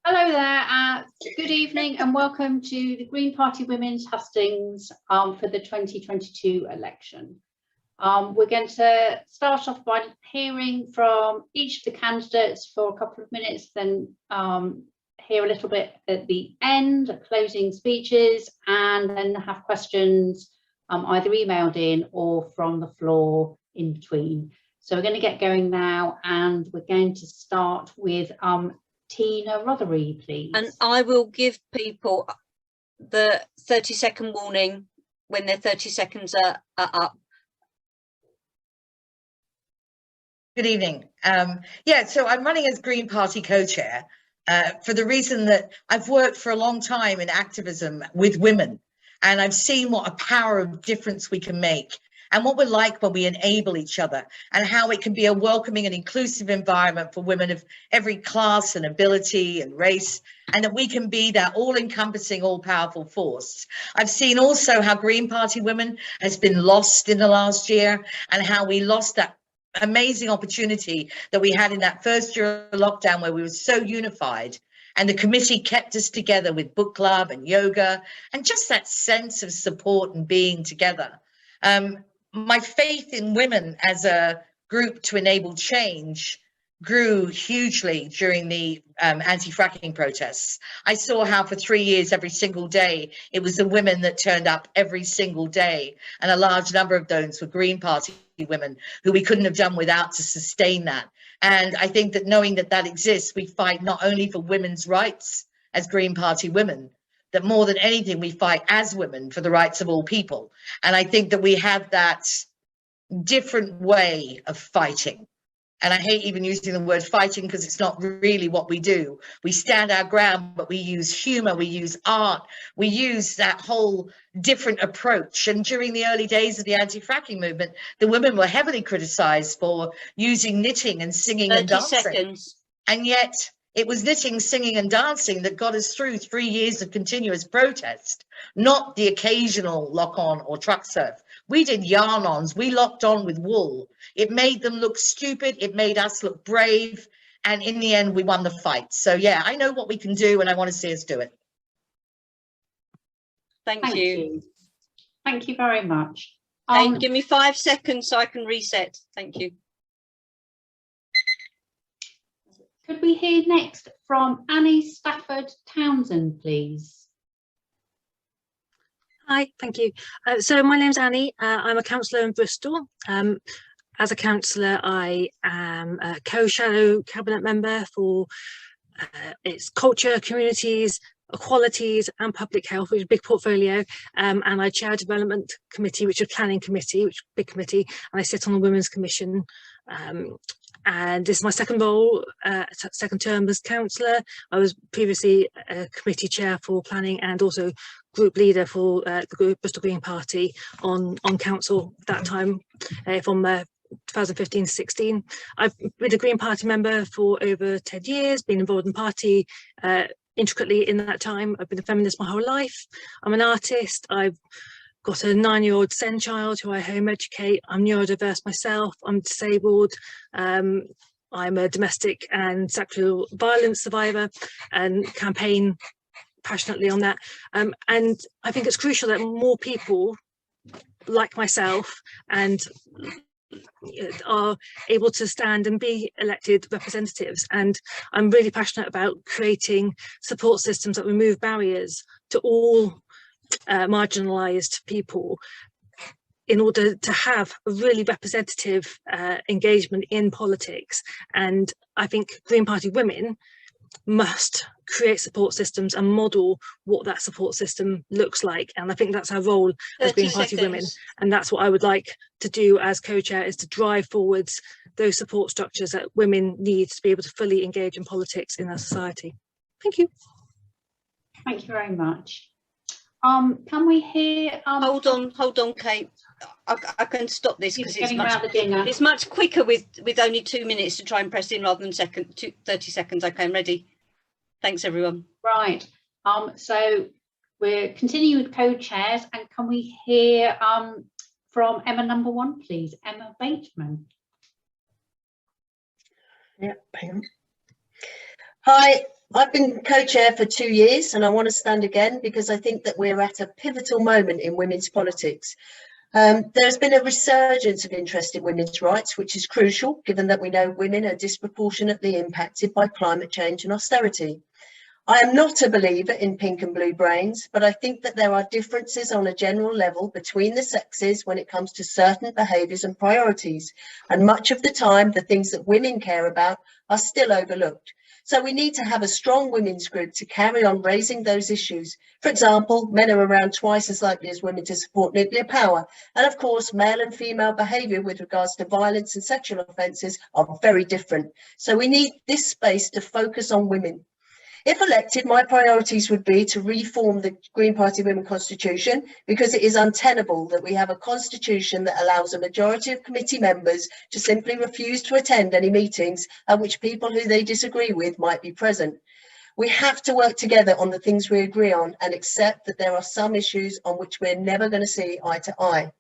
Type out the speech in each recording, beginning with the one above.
Hello there, good evening and welcome to the Green Party Women's Hustings for the 2022 election. We're going to start off by hearing from each of the candidates for a couple of minutes, then hear a little bit at the end, closing speeches, and then have questions either emailed in or from the floor in between. So we're going to get going now, and we're going to start with Tina Rothery, please. And I will give people the 30-second warning when their 30 seconds are up. Good evening. So I'm running as Green Party co-chair for the reason that I've worked for a long time in activism with women, and I've seen what a power of difference we can make and what we're like when we enable each other, and how it can be a welcoming and inclusive environment for women of every class and ability and race, and that we can be that all-encompassing, all-powerful force. I've seen also how Green Party Women has been lost in the last year, and how we lost that amazing opportunity that we had in that first year of lockdown where we were so unified. And the committee kept us together with book club and yoga and just that sense of support and being together. My faith in women as a group to enable change grew hugely during the anti-fracking protests. I saw how for 3 years, every single day, it was the women that turned up every single day. And a large number of those were Green Party women who we couldn't have done without to sustain that. And I think that knowing that that exists, we fight not only for women's rights as Green Party women, that more than anything, we fight as women for the rights of all people. And I think that we have that different way of fighting. And I hate even using the word fighting because it's not really what we do. We stand our ground, but we use humor, we use art, we use that whole different approach. And during the early days of the anti-fracking movement, the women were heavily criticized for using knitting and singing and dancing. 30 seconds. And yet it was knitting, singing and dancing that got us through 3 years of continuous protest, not the occasional lock-on or truck surf. We did yarn-ons, we locked on with wool. It made them look stupid, it made us look brave, and in the end, we won the fight. So yeah, I know what we can do and I want to see us do it. Thank you. Thank you very much. Give me 5 seconds so I can reset. Thank you. Could we hear next from Annie Stafford Townsend, please? Hi, thank you. So my name's Annie. I'm a councillor in Bristol. As a councillor, I am a co-shadow cabinet member for its culture, communities, equalities and public health, which is a big portfolio, and I chair a development committee, which is a planning committee, which is a big committee, and I sit on the Women's Commission. And this is my second role, second term as councillor. I was previously a committee chair for planning and also group leader for the Bristol Green Party on council at that time, from 2015 to 16. I've been a Green Party member for over 10 years, been involved in party intricately in that time. I've been a feminist my whole life. I'm an artist. I've got a 9-year-old SEND child who I home educate. I'm neurodiverse myself. I'm disabled. I'm a domestic and sexual violence survivor and campaign passionately on that. And I think it's crucial that more people like myself and are able to stand and be elected representatives. And I'm really passionate about creating support systems that remove barriers to all marginalised people in order to have a really representative engagement in politics. And I think Green Party women must create support systems and model what that support system looks like. And I think that's our role as Green Party women. And that's what I would like to do as co-chair, is to drive forwards those support structures that women need to be able to fully engage in politics in our society. Thank you. Thank you very much. Can we hear? Hold on, Kate. I can stop this because it's much quicker with only 2 minutes to try and press in rather than 30 seconds. Okay, I'm ready. Thanks, everyone. Right. So we're continuing with co-chairs, and can we hear from Emma number 1, please? Emma Bateman. Yeah. Hi. I've been co-chair for 2 years and I want to stand again because I think that we're at a pivotal moment in women's politics. There's been a resurgence of interest in women's rights, which is crucial, given that we know women are disproportionately impacted by climate change and austerity. I am not a believer in pink and blue brains, but I think that there are differences on a general level between the sexes when it comes to certain behaviours and priorities. And much of the time, the things that women care about are still overlooked. So we need to have a strong women's group to carry on raising those issues. For example, men are around twice as likely as women to support nuclear power. And of course, male and female behaviour with regards to violence and sexual offences are very different. So we need this space to focus on women. If elected, my priorities would be to reform the Green Party Women Constitution, because it is untenable that we have a constitution that allows a majority of committee members to simply refuse to attend any meetings at which people who they disagree with might be present. We have to work together on the things we agree on and accept that there are some issues on which we're never going to see eye to eye.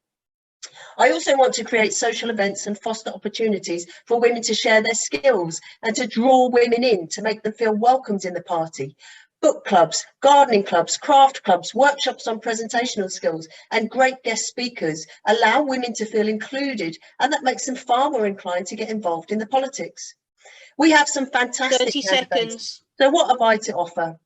I also want to create social events and foster opportunities for women to share their skills and to draw women in to make them feel welcomed in the party. Book clubs, gardening clubs, craft clubs, workshops on presentational skills and great guest speakers allow women to feel included, and that makes them far more inclined to get involved in the politics. We have some fantastic 30 seconds. So what have I to offer?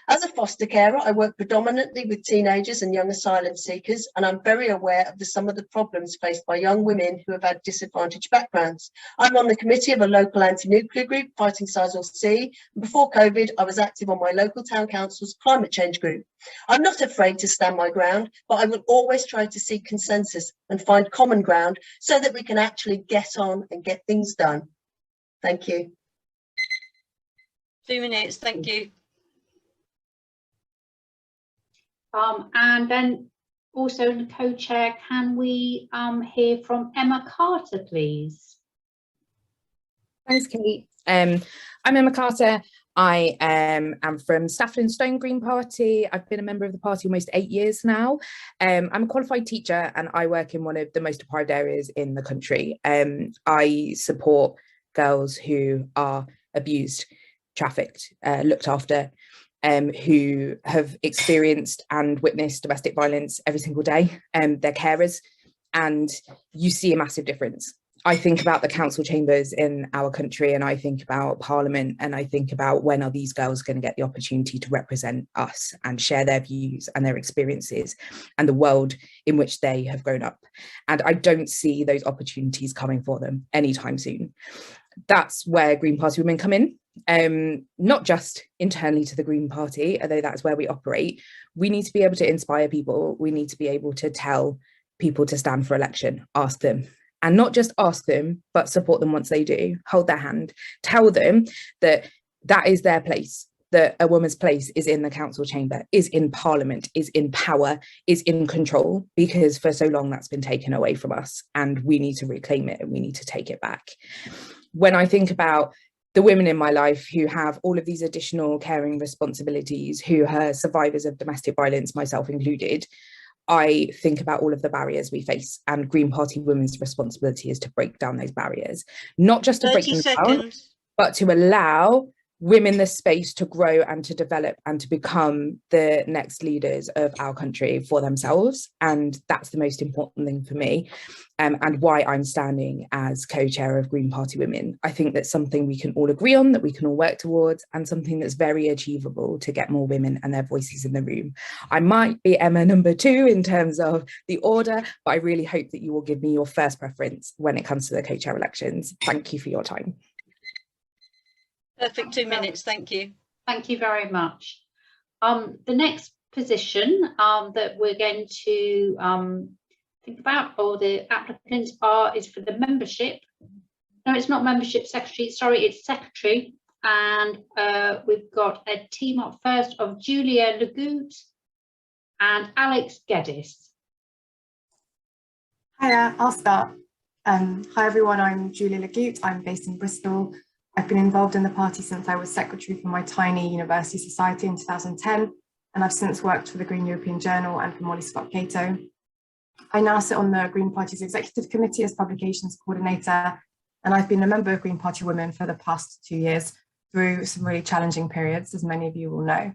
As a foster carer, I work predominantly with teenagers and young asylum seekers, and I'm very aware of some of the problems faced by young women who have had disadvantaged backgrounds. I'm on the committee of a local anti-nuclear group, Fighting Sizewell C. Before COVID, I was active on my local town council's climate change group. I'm not afraid to stand my ground, but I will always try to seek consensus and find common ground so that we can actually get on and get things done. Thank you. 2 minutes, thank you. And then also in the co-chair, can we hear from Emma Carter, please? Thanks, Kate. I'm Emma Carter. I am from Stafford and Stone Green Party. I've been a member of the party almost 8 years now. I'm a qualified teacher and I work in one of the most deprived areas in the country. I support girls who are abused, trafficked, looked after, who have experienced and witnessed domestic violence every single day. They're carers, and you see a massive difference. I think about the council chambers in our country, and I think about Parliament, and I think about when are these girls going to get the opportunity to represent us and share their views and their experiences and the world in which they have grown up. And I don't see those opportunities coming for them anytime soon. That's where Green Party Women come in. Not just internally to the Green Party, although that's where we operate. We need to be able to inspire people. We need to be able to tell people to stand for election, ask them, and not just ask them, but support them once they do, hold their hand, tell them that that is their place, that a woman's place is in the council chamber, is in Parliament, is in power, is in control, because for so long that's been taken away from us and we need to reclaim it and we need to take it back. When I think about the women in my life who have all of these additional caring responsibilities, who are survivors of domestic violence, myself included, I think about all of the barriers we face, and Green Party Women's responsibility is to break down those barriers, not just to break them down, but to allow women the space to grow and to develop and to become the next leaders of our country for themselves. And that's the most important thing for me, and why I'm standing as co-chair of Green Party Women. I think that's something we can all agree on, that we can all work towards, and something that's very achievable to get more women and their voices in the room. I might be Emma number 2 in terms of the order, but I really hope that you will give me your first preference when it comes to the co-chair elections. Thank you for your time. Perfect 2 minutes, thank you. Thank you very much. The next position that we're going to think about, or the applicants are, is for the membership. No, it's not membership secretary, sorry, it's secretary. And we've got a team up first of Julia Lagout and Alex Geddes. Hiya, I'll start. Hi everyone, I'm Julia Lagout. I'm based in Bristol. I've been involved in the party since I was secretary for my tiny university society in 2010, and I've since worked for the Green European Journal and for Molly Scott Cato. I now sit on the Green Party's executive committee as publications coordinator, and I've been a member of Green Party Women for the past 2 years. through some really challenging periods, as many of you will know.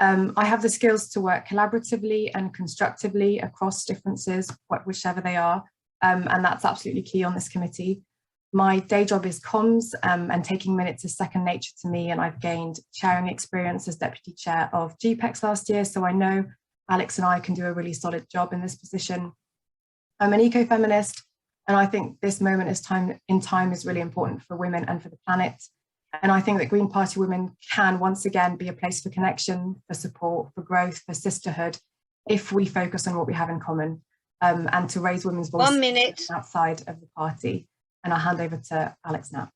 I have the skills to work collaboratively and constructively across differences, whichever they are, and that's absolutely key on this committee. My day job is comms, and taking minutes is second nature to me, and I've gained chairing experience as deputy chair of GPEX last year, so I know Alex and I can do a really solid job in this position. I'm an eco-feminist, and I think this moment in time is really important for women and for the planet. And I think that Green Party Women can once again be a place for connection, for support, for growth, for sisterhood, if we focus on what we have in common, and to raise women's voices 1 minute outside of the party. And I'll hand over to Alex now.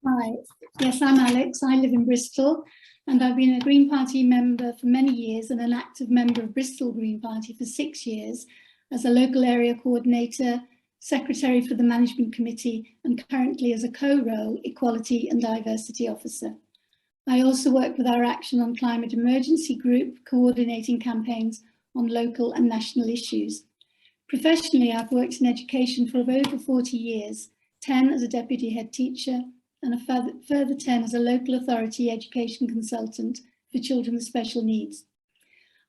Hi, yes, I'm Alex. I live in Bristol, and I've been a Green Party member for many years and an active member of Bristol Green Party for 6 years as a local area coordinator, secretary for the management committee, and currently as a co-role equality and diversity officer. I also work with our Action on Climate Emergency group, coordinating campaigns on local and national issues. Professionally, I've worked in education for over 40 years, 10 as a deputy head teacher, and a further 10 as a local authority education consultant for children with special needs.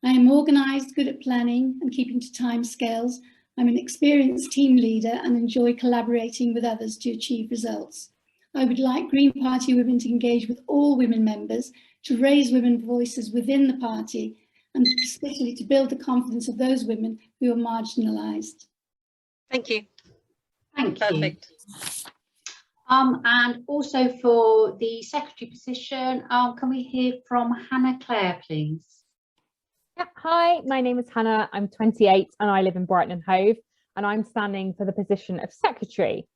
I am organised, good at planning and keeping to time scales. I'm an experienced team leader and enjoy collaborating with others to achieve results. I would like Green Party Women to engage with all women members to raise women's voices within the party and especially to build the confidence of those women who are marginalised. Thank you. Thank Perfect. you. And also for the secretary position, can we hear from Hannah Clare, please? Yeah, hi, my name is Hannah. I'm 28 and I live in Brighton and Hove, and I'm standing for the position of secretary.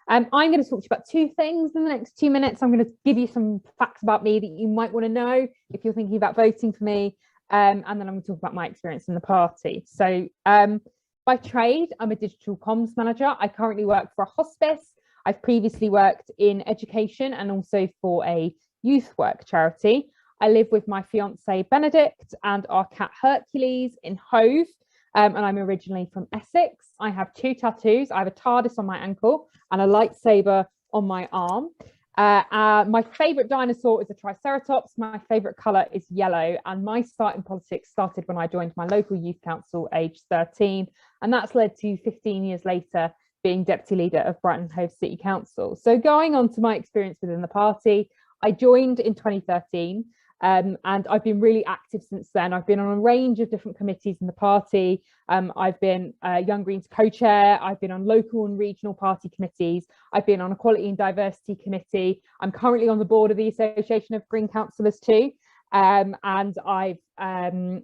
I'm going to talk to you about two things in the next 2 minutes. I'm going to give you some facts about me that you might want to know if you're thinking about voting for me, and then I'm going to talk about my experience in the party. So by trade, I'm a digital comms manager. I currently work for a hospice. I've previously worked in education and also for a youth work charity. I live with my fiance Benedict and our cat Hercules in Hove, and I'm originally from Essex. I have 2 tattoos. I have a TARDIS on my ankle and a lightsaber on my arm. My favourite dinosaur is a Triceratops. My favourite colour is yellow, and my start in politics started when I joined my local youth council aged 13, and that's led to 15 years later being deputy leader of Brighton and Hove City Council. So going on to my experience within the party, I joined in 2013. And I've been really active since then. I've been on a range of different committees in the party. I've been Young Greens co-chair. I've been on local and regional party committees. I've been on Equality and Diversity Committee. I'm currently on the board of the Association of Green Councillors too. And I know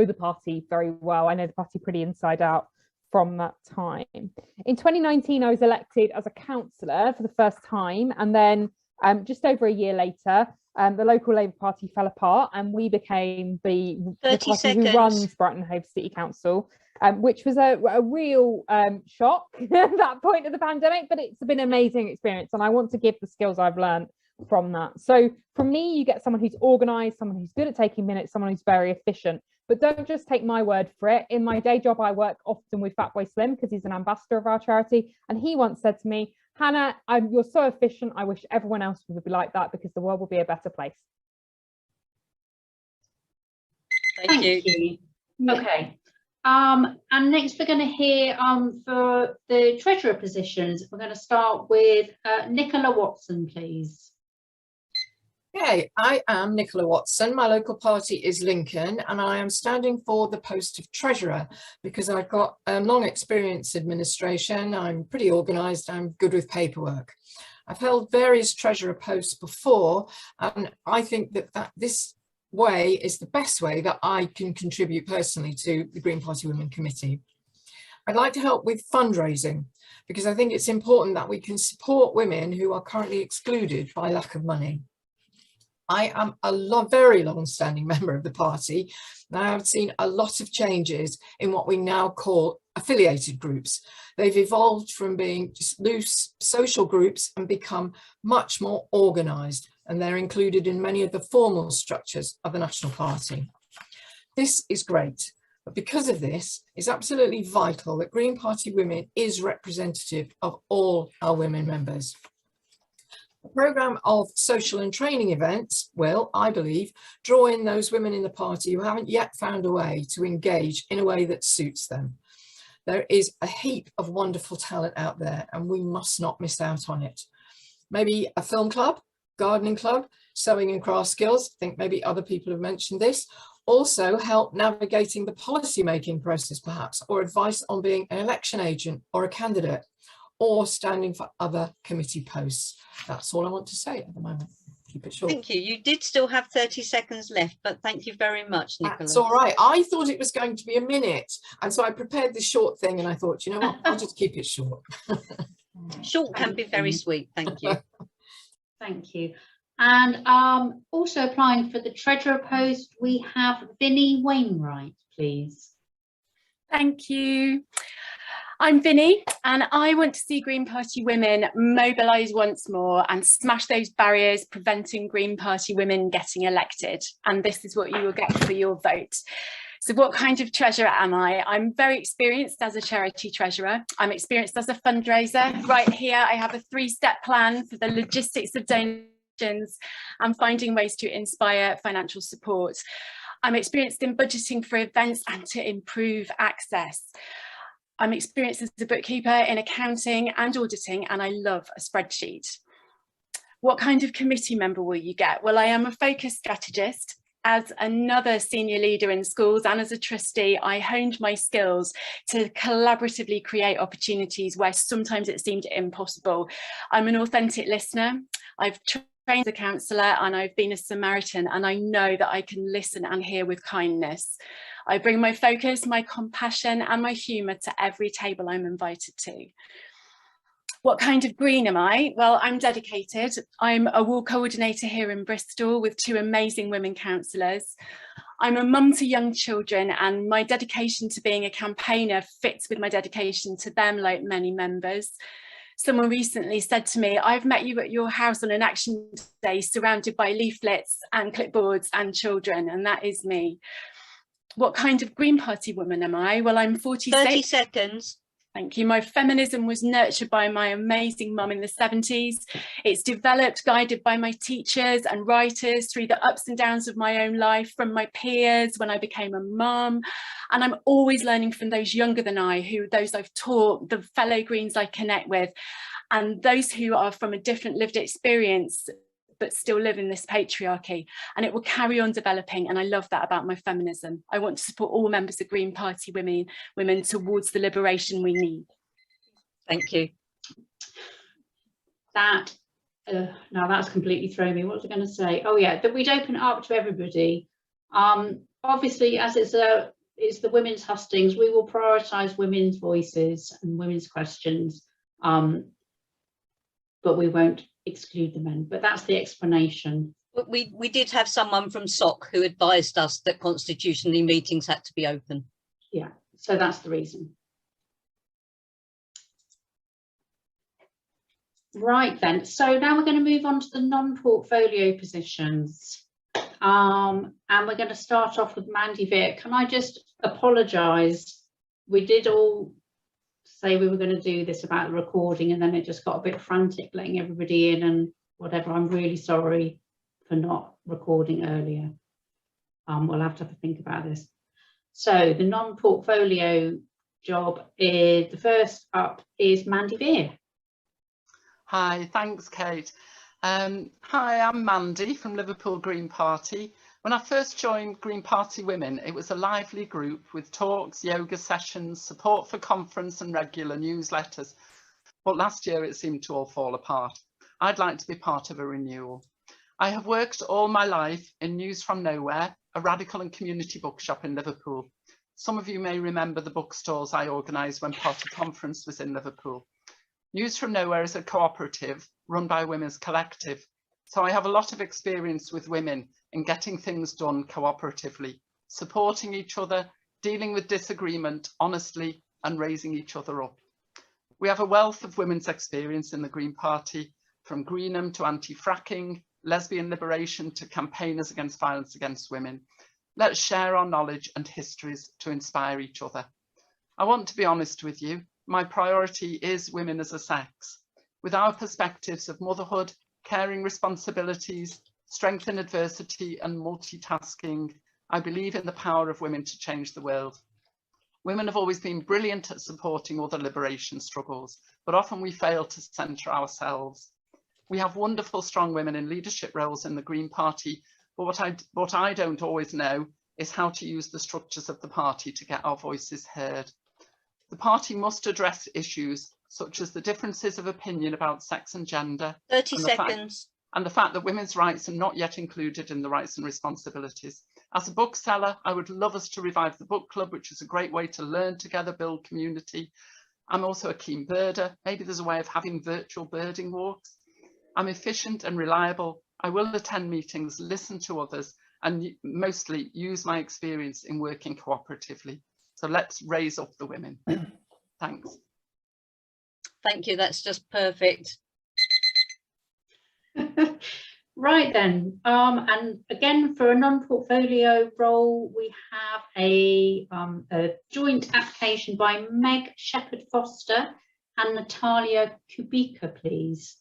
the party very well. I know the party pretty inside out from that time. In 2019, I was elected as a councillor for the first time, and then just over a year later, the local Labour Party fell apart and we became the party who runs Brighton and Hove City Council, which was a real shock at that point of the pandemic, but it's been an amazing experience and I want to give the skills I've learned from that. So from me, you get someone who's organised, someone who's good at taking minutes, someone who's very efficient. But don't just take my word for it. In my day job, I work often with Fatboy Slim because he's an ambassador of our charity. And he once said to me, Hannah, you're so efficient. I wish everyone else would be like that because the world will be a better place. Thank you. Okay. And next we're going to hear for the treasurer positions. We're going to start with Nicola Watson, please. Okay, I am Nicola Watson. My local party is Lincoln and I am standing for the post of treasurer because I've got long experience in administration. I'm pretty organised, I'm good with paperwork. I've held various treasurer posts before and I think that this way is the best way that I can contribute personally to the Green Party Women Committee. I'd like to help with fundraising because I think it's important that we can support women who are currently excluded by lack of money. I am a very long-standing member of the party. I have seen a lot of changes in what we now call affiliated groups. They've evolved from being just loose social groups and become much more organised, and they're included in many of the formal structures of the National Party. This is great, But because of this, it's absolutely vital that Green Party Women is representative of all our women members. A programme of social and training events will, I believe, draw in those women in the party who haven't yet found a way to engage in a way that suits them. There is a heap of wonderful talent out there and we must not miss out on it. Maybe a film club, gardening club, sewing and craft skills. I think maybe other people have mentioned this. Also help navigating the policy making process perhaps, or advice on being an election agent or a candidate, or standing for other committee posts. That's all I want to say at the moment. Keep it short. Thank you. You did still have 30 seconds left, but thank you very much, Nicola. That's all right. I thought it was going to be a minute. And so I prepared this short thing and I thought, you know what, I'll just keep it short. Short can be very sweet. Thank you. Thank you. And also applying for the treasurer post, we have Vinnie Wainwright, please. Thank you. I'm Vinnie, and I want to see Green Party women mobilise once more and smash those barriers preventing Green Party women getting elected. And this is what you will get for your vote. So what kind of treasurer am I? I'm very experienced as a charity treasurer. I'm experienced as a fundraiser. Right here, I have a 3-step plan for the logistics of donations and finding ways to inspire financial support. I'm experienced in budgeting for events and to improve access. I'm experienced as a bookkeeper in accounting and auditing, and I love a spreadsheet. What kind of committee member will you get? Well, I am a focus strategist. As another senior leader in schools and as a trustee, I honed my skills to collaboratively create opportunities where sometimes it seemed impossible. I'm an authentic listener. I've trained as a counsellor and I've been a Samaritan, and I know that I can listen and hear with kindness. I bring my focus, my compassion and my humour to every table I'm invited to. What kind of green am I? Well, I'm dedicated. I'm a wall coordinator here in Bristol with 2 amazing women councillors. I'm a mum to young children, and my dedication to being a campaigner fits with my dedication to them, like many members. Someone recently said to me, I've met you at your house on an action day surrounded by leaflets and clipboards and children, and that is me. What kind of Green Party woman am I? Well, I'm 46. 30 seconds. Thank you. My feminism was nurtured by my amazing mum in the 70s. It's developed, guided by my teachers and writers through the ups and downs of my own life, from my peers when I became a mum. And I'm always learning from those younger than I, those I've taught, the fellow Greens I connect with, and those who are from a different lived experience but still live in this patriarchy, and it will carry on developing, and I love that about my feminism. I want to support all members of Green Party women towards the liberation we need. Thank you. That now that's completely thrown me. What was I going to say? Oh yeah, that we'd open it up to everybody. Obviously, as it's the women's hustings, we will prioritise women's voices and women's questions, but we won't exclude the men. But that's the explanation. But we did have someone from SOC who advised us that constitutionally meetings had to be open. Yeah, so that's the reason. Right then, so now we're going to move on to the non-portfolio positions. And we're going to start off with Mandy Veer. Can I just apologise? We did all say we were going to do this about the recording, and then it just got a bit frantic letting everybody in and whatever. I'm really sorry for not recording earlier. We'll have to think about this. So the non-portfolio job is, the first up is Mandy Veer. Hi, thanks Kate. Hi, I'm Mandy from Liverpool Green Party. When I first joined Green Party Women, it was a lively group with talks, yoga sessions, support for conference and regular newsletters. But last year it seemed to all fall apart. I'd like to be part of a renewal. I have worked all my life in News from Nowhere, a radical and community bookshop in Liverpool. Some of you may remember the bookstores I organised when Party Conference was in Liverpool. News from Nowhere is a cooperative run by a women's collective. So I have a lot of experience with women in getting things done cooperatively, supporting each other, dealing with disagreement honestly and raising each other up. We have a wealth of women's experience in the Green Party, from Greenham to anti-fracking, lesbian liberation to campaigners against violence against women. Let's share our knowledge and histories to inspire each other. I want to be honest with you. My priority is women as a sex. With our perspectives of motherhood, caring responsibilities, strength in adversity and multitasking, I believe in the power of women to change the world. Women have always been brilliant at supporting other liberation struggles, but often we fail to centre ourselves. We have wonderful, strong women in leadership roles in the Green Party, but what I don't always know is how to use the structures of the party to get our voices heard. The party must address issues such as the differences of opinion about sex and gender. 30 seconds. And the fact that women's rights are not yet included in the rights and responsibilities. As a bookseller, I would love us to revive the book club, which is a great way to learn together, build community. I'm also a keen birder. Maybe there's a way of having virtual birding walks. I'm efficient and reliable. I will attend meetings, listen to others, and mostly use my experience in working cooperatively. So let's raise up the women. Thanks. Thank you, that's just perfect. Right then, and again for a non-portfolio role, we have a joint application by Meg Shepherd-Foster and Natalia Kubica, please.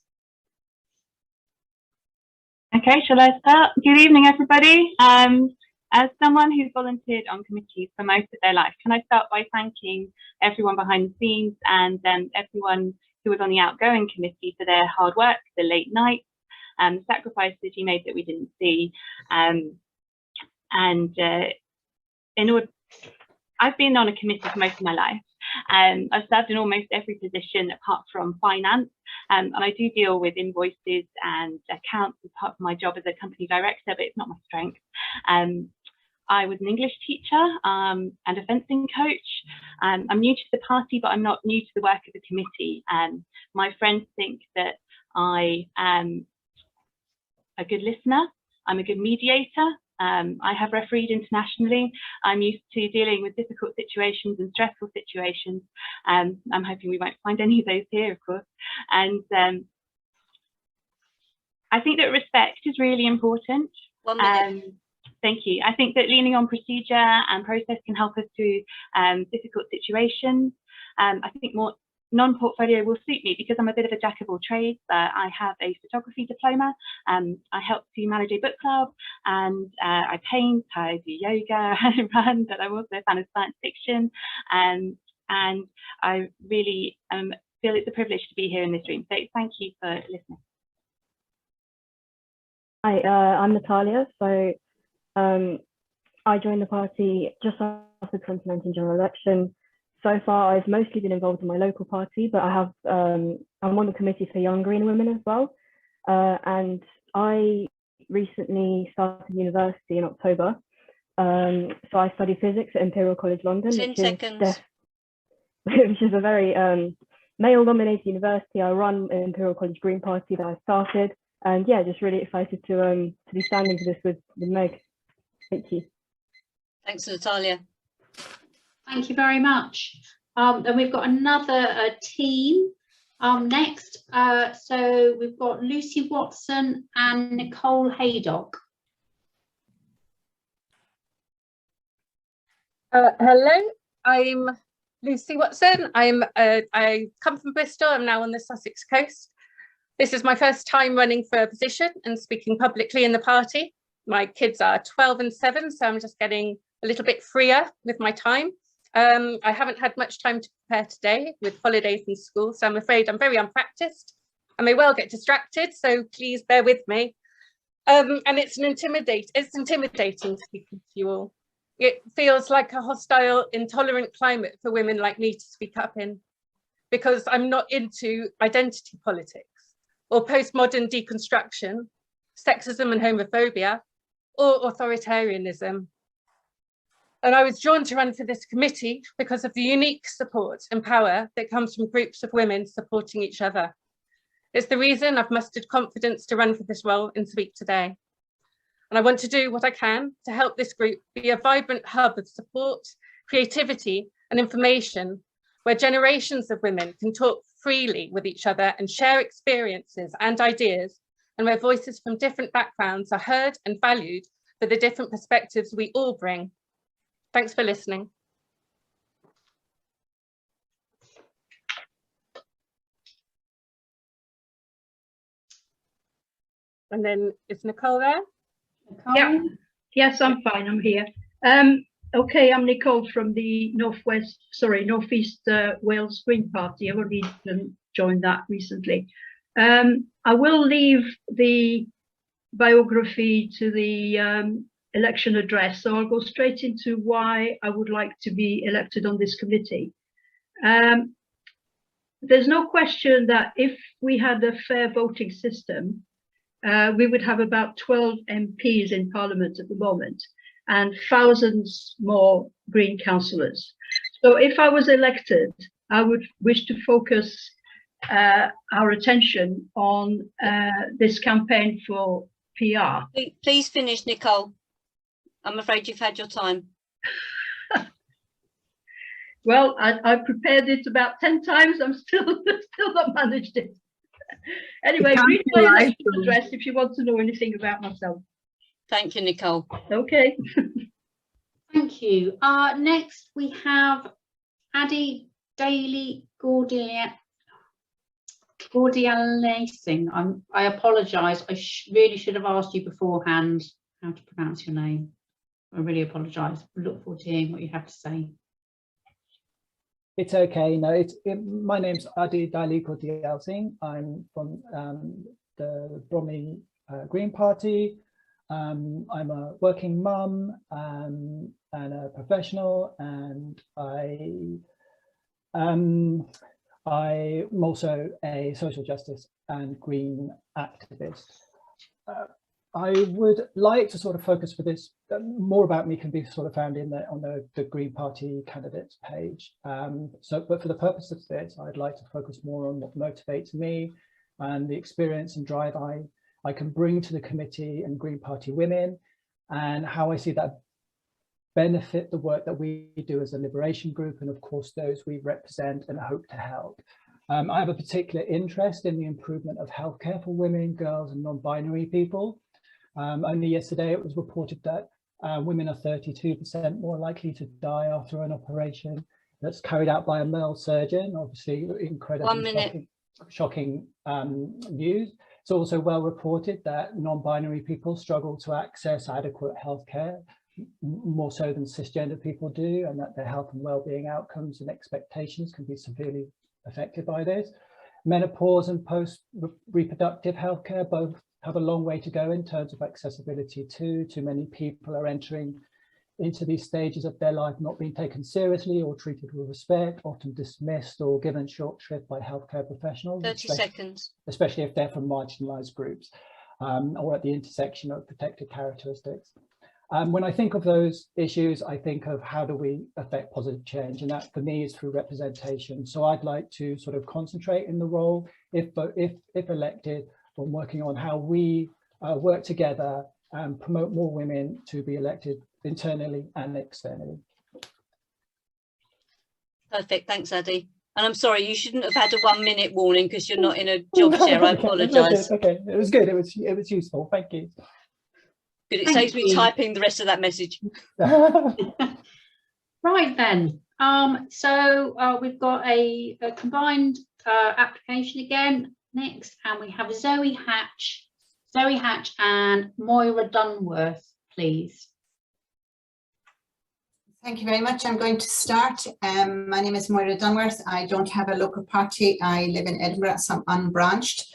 Okay, shall I start? Good evening, everybody. As someone who's volunteered on committees for most of their life, can I start by thanking everyone behind the scenes and everyone who was on the outgoing committee for their hard work, the late nights, sacrifices you made that we didn't see. I've been on a committee for most of my life. I've served in almost every position apart from finance, and I do deal with invoices and accounts as part of my job as a company director, but it's not my strength. I was an English teacher and a fencing coach. I'm new to the party, but I'm not new to the work of the committee. My friends think that I am a good listener, I'm a good mediator. I have refereed internationally. I'm used to dealing with difficult situations and stressful situations. I'm hoping we won't find any of those here, of course. And I think that respect is really important. 1 minute. Thank you. I think that leaning on procedure and process can help us through difficult situations. I think more non-portfolio will suit me because I'm a bit of a jack of all trades. I have a photography diploma. I help to manage a book club, and I paint, I do yoga, I run, but I'm also a fan of science fiction. And I really feel it's a privilege to be here in this room. So thank you for listening. Hi, I'm Natalia. So I joined the party just after the 2019 general election. So far, I've mostly been involved in my local party, but I have I'm on the committee for Young Green Women as well. And I recently started university in October. So I study physics at Imperial College London, 10 seconds. Which is a very male-dominated university. I run an Imperial College Green Party that I started, and yeah, just really excited to be standing for this with Meg. Thank you. Thanks, Natalia. Thank you very much. Then we've got another team next. So we've got Lucy Watson and Nicole Haydock. Hello, I'm Lucy Watson. I come from Bristol. I'm now on the Sussex coast. This is my first time running for a position and speaking publicly in the party. My kids are 12 and 7, so I'm just getting a little bit freer with my time. I haven't had much time to prepare today with holidays in school, so I'm afraid I'm very unpracticed. I may well get distracted, so please bear with me. And it's intimidating speaking to you all. It feels like a hostile, intolerant climate for women like me to speak up in, because I'm not into identity politics or postmodern deconstruction, sexism and homophobia, or authoritarianism. And I was drawn to run for this committee because of the unique support and power that comes from groups of women supporting each other. It's the reason I've mustered confidence to run for this role and speak today. And I want to do what I can to help this group be a vibrant hub of support, creativity, and information, where generations of women can talk freely with each other and share experiences and ideas, and where voices from different backgrounds are heard and valued for the different perspectives we all bring. Thanks for listening. And then is Nicole there? Nicole? Yeah. Yes, I'm fine. I'm here. Okay, I'm Nicole from the Northeast Wales Green Party. I've already joined that recently. I will leave the biography to the election address, so I'll go straight into why I would like to be elected on this committee. There's no question that if we had a fair voting system, we would have about 12 MPs in Parliament at the moment and thousands more Green councillors. So if I was elected, I would wish to focus our attention on this campaign for PR. Please finish, Nicole. I'm afraid you've had your time. Well, I prepared it about 10 times. I'm still not managed it. Anyway, read my election address if you want to know anything about myself. Thank you, Nicole. Okay. Thank you. Next we have Adi Daly Gordialacing. I apologise. I really should have asked you beforehand how to pronounce your name. I really apologise. Look forward to hearing what you have to say. It's okay. No, my name's Adi Daly Gordialacing. I'm from the Bromley Green Party. I'm a working mum and a professional, and I'm also a social justice and green activist. I would like to sort of focus for this, more about me can be sort of found in on the Green Party candidates page. But for the purpose of this, I'd like to focus more on what motivates me and the experience and drive I can bring to the committee and Green Party women, and how I see that benefit the work that we do as a liberation group, and of course those we represent and hope to help. I have a particular interest in the improvement of healthcare for women, girls and non-binary people. Only yesterday it was reported that women are 32% more likely to die after an operation that's carried out by a male surgeon. Obviously incredibly shocking news. It's also well reported that non-binary people struggle to access adequate healthcare, more so than cisgender people do, and that their health and well-being outcomes and expectations can be severely affected by this. Menopause and post-reproductive healthcare both have a long way to go in terms of accessibility too. Too many people are entering into these stages of their life not being taken seriously or treated with respect, often dismissed or given short shrift by healthcare professionals. 30 seconds. Especially if they're from marginalised groups or at the intersection of protected characteristics. When I think of those issues, I think of how do we affect positive change, and that for me is through representation. So I'd like to sort of concentrate in the role, if elected, on working on how we work together and promote more women to be elected internally and externally. Perfect, thanks, Adi. And I'm sorry, you shouldn't have had a 1 minute warning because you're not in a job share. I apologise. Okay, it was good. It was useful. Thank you. Good. It saves me typing the rest of that message. Right then. So we've got a combined application again next, and we have Zoe Hatch and Moira Dunworth, please. Thank you very much. I'm going to start. My name is Moira Dunworth. I don't have a local party. I live in Edinburgh, so I'm unbranched.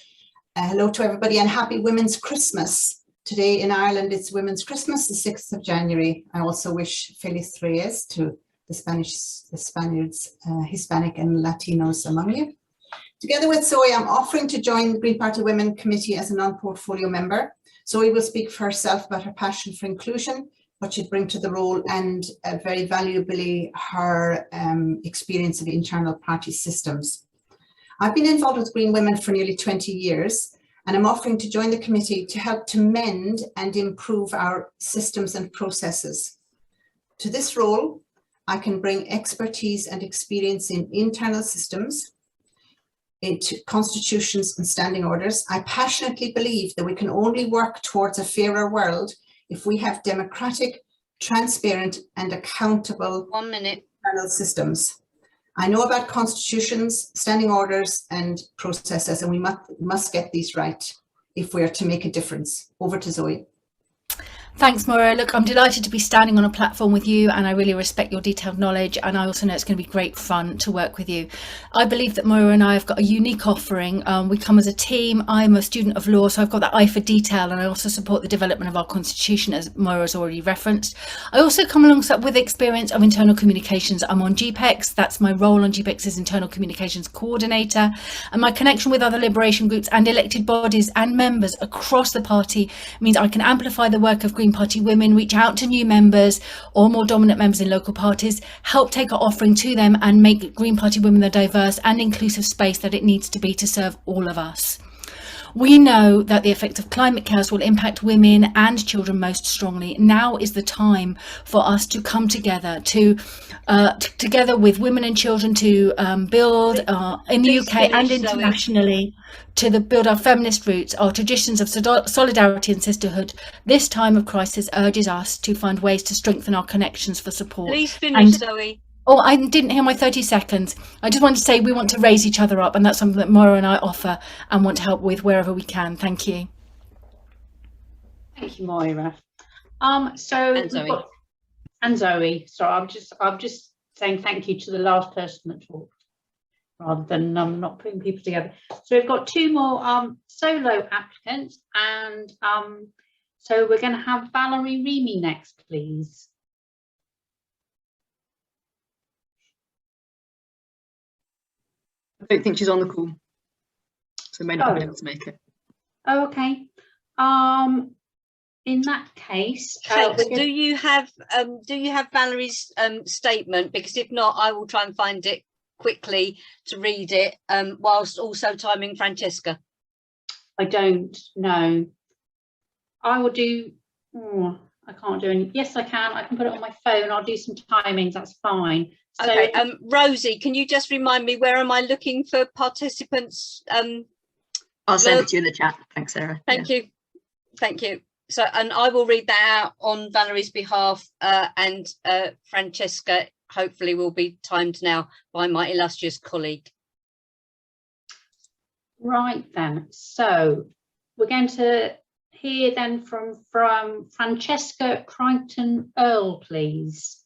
Hello to everybody and happy Women's Christmas. Today in Ireland, it's Women's Christmas, the 6th of January. I also wish Feliz Reyes to the Spaniards, Hispanic and Latinos among you. Together with Zoe, I'm offering to join the Green Party Women Committee as a non-portfolio member. Zoe will speak for herself about her passion for inclusion, what she'd bring to the role, and very valuably her experience of internal party systems. I've been involved with Green Women for nearly 20 years, and I'm offering to join the committee to help to mend and improve our systems and processes. To this role, I can bring expertise and experience in internal systems, into constitutions and standing orders. I passionately believe that we can only work towards a fairer world if we have democratic, transparent and accountable internal systems. I know about constitutions, standing orders and processes, and we must get these right if we are to make a difference. Over to Zoe. Thanks, Maura. Look, I'm delighted to be standing on a platform with you, and I really respect your detailed knowledge, and I also know it's going to be great fun to work with you. I believe that Maura and I have got a unique offering. We come as a team. I'm a student of law, so I've got that eye for detail, and I also support the development of our constitution, as Maura's already referenced. I also come alongside with experience of internal communications. I'm on GPEX. That's my role on GPEX as internal communications coordinator, and my connection with other liberation groups and elected bodies and members across the party means I can amplify the work of Green Party Women, reach out to new members or more dominant members in local parties, help take our offering to them and make Green Party Women the diverse and inclusive space that it needs to be to serve all of us. We know that the effects of climate chaos will impact women and children most strongly. Now is the time for us to come together, together with women and children, to build in the UK and internationally, to build our feminist roots, our traditions of solidarity and sisterhood. This time of crisis urges us to find ways to strengthen our connections for support. Please finish, Zoe. Oh, I didn't hear my 30 seconds. I just wanted to say we want to raise each other up, and that's something that Maura and I offer and want to help with wherever we can. Thank you. Thank you, Moira. And Zoe. So I'm just saying thank you to the last person that talked, rather than not putting people together. So we've got two more solo applicants, and so we're going to have Valerie Remy next, please. I don't think she's on the call, so may not be able to make it. Oh, okay. In that case, Kate, do you have Valerie's statement? Because if not, I will try and find it quickly to read it, whilst also timing Francesca. I don't know. I will do. Oh, I can't do any. Yes, I can. I can put it on my phone. I'll do some timings. That's fine. So, okay. Rosie, can you just remind me, where am I looking for participants? I'll send it to you in the chat. Thanks, Sarah. Thank you. Thank you. So, and I will read that out on Valerie's behalf, and Francesca hopefully will be timed now by my illustrious colleague. Right then. So we're going to hear then from Francesca Crichton Earl, please.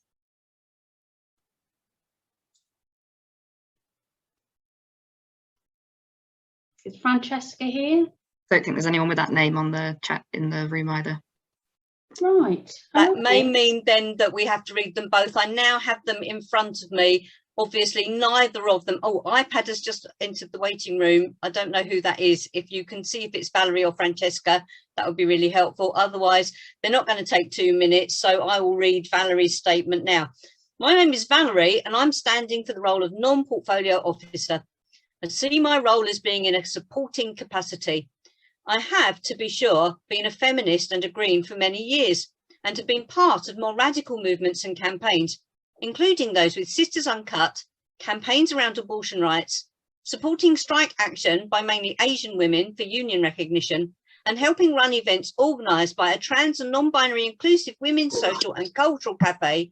Is Francesca here? I don't think there's anyone with that name on the chat in the room either. Right. That may mean then that we have to read them both. I now have them in front of me. Obviously, neither of them. Oh, iPad has just entered the waiting room. I don't know who that is. If you can see if it's Valerie or Francesca, that would be really helpful. Otherwise, they're not going to take 2 minutes. So I will read Valerie's statement now. My name is Valerie, and I'm standing for the role of non-portfolio officer. I see my role as being in a supporting capacity. I have, to be sure, been a feminist and a Green for many years, and have been part of more radical movements and campaigns, including those with Sisters Uncut, campaigns around abortion rights, supporting strike action by mainly Asian women for union recognition, and helping run events organised by a trans and non-binary inclusive women's social and cultural cafe.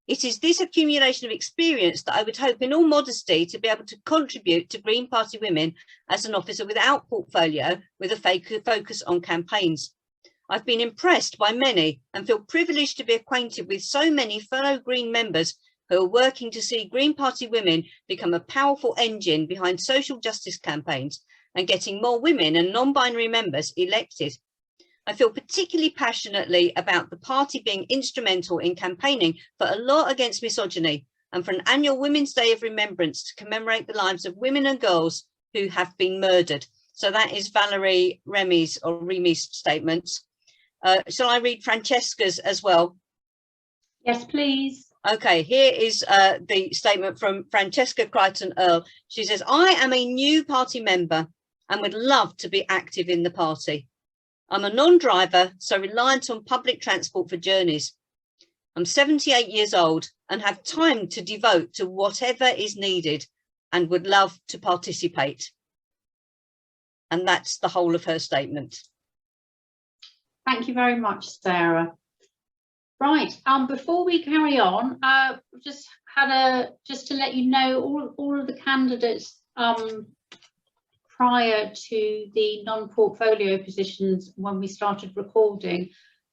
It is this accumulation of experience that I would hope, in all modesty, to be able to contribute to Green Party Women as an officer without portfolio, with a focus on campaigns. I've been impressed by many and feel privileged to be acquainted with so many fellow Green members who are working to see Green Party Women become a powerful engine behind social justice campaigns and getting more women and non-binary members elected. I feel particularly passionately about the party being instrumental in campaigning for a law against misogyny and for an annual Women's Day of Remembrance to commemorate the lives of women and girls who have been murdered. So that is Valerie Remy's statements. Shall I read Francesca's as well? Yes, please. Okay, here is the statement from Francesca Crichton Earl. She says, I am a new party member and would love to be active in the party. I'm a non-driver, so reliant on public transport for journeys. I'm 78 years old and have time to devote to whatever is needed and would love to participate. And that's the whole of her statement. Thank you very much, Sarah. Right, before we carry on, just to let you know, all of the candidates prior to the non-portfolio positions when we started recording,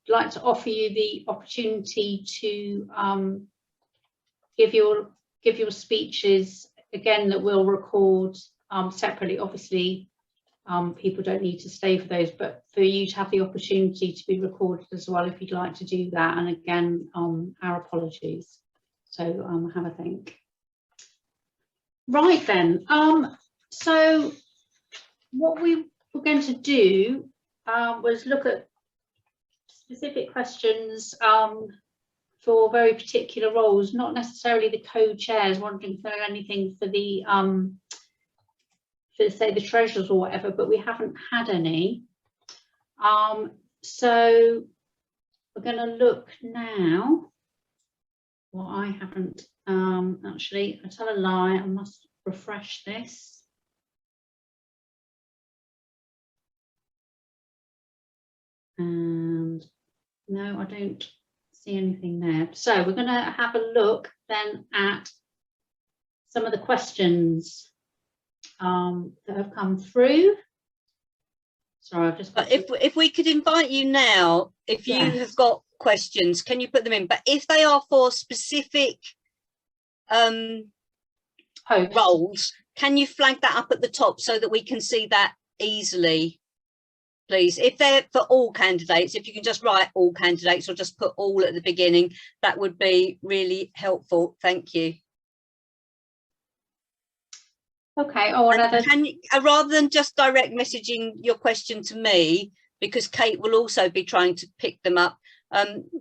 I'd like to offer you the opportunity to give your speeches again, that we'll record separately. Obviously, people don't need to stay for those, but for you to have the opportunity to be recorded as well if you'd like to do that. And again, our apologies. So have a think. Right then, so what we were going to do was look at specific questions for very particular roles, not necessarily the co-chairs, wondering if there are anything for the for say the treasurers or whatever, but we haven't had any. So we're going to look now. Well, I haven't actually, I tell a lie, I must refresh this. And no, I don't see anything there. So we're going to have a look then at some of the questions that have come through. Sorry, I've just got if we could invite you now, if you have got questions, can you put them in? But if they are for specific roles, can you flag that up at the top so that we can see that easily, please? If they're for all candidates, if you can just write all candidates or just put all at the beginning, that would be really helpful. Thank you. Okay. Can you, rather than just direct messaging your question to me, because Kate will also be trying to pick them up,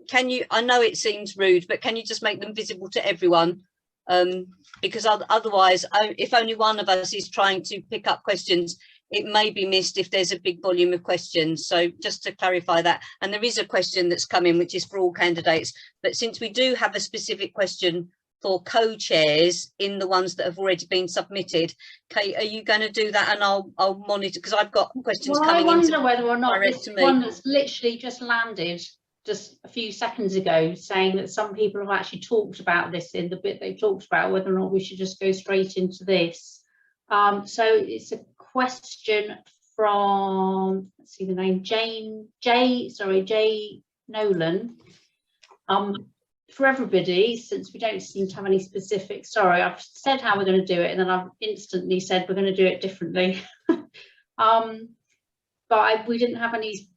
can you, I know it seems rude, but can you just make them visible to everyone? Because otherwise, if only one of us is trying to pick up questions, it may be missed if there's a big volume of questions. So just to clarify that, and there is a question that's come in which is for all candidates, but since we do have a specific question for co-chairs in the ones that have already been submitted, Kate, are you going to do that? And I'll monitor, because I've got questions coming in. I wonder whether or not this one that's literally just landed just a few seconds ago, saying that some people have actually talked about this in the bit they've talked about, whether or not we should just go straight into this. So it's a question from, let's see the name, Jay Nolan. For everybody, since we don't seem to have any specifics, sorry, I've said how we're going to do it and then I've instantly said we're going to do it differently. But we didn't have any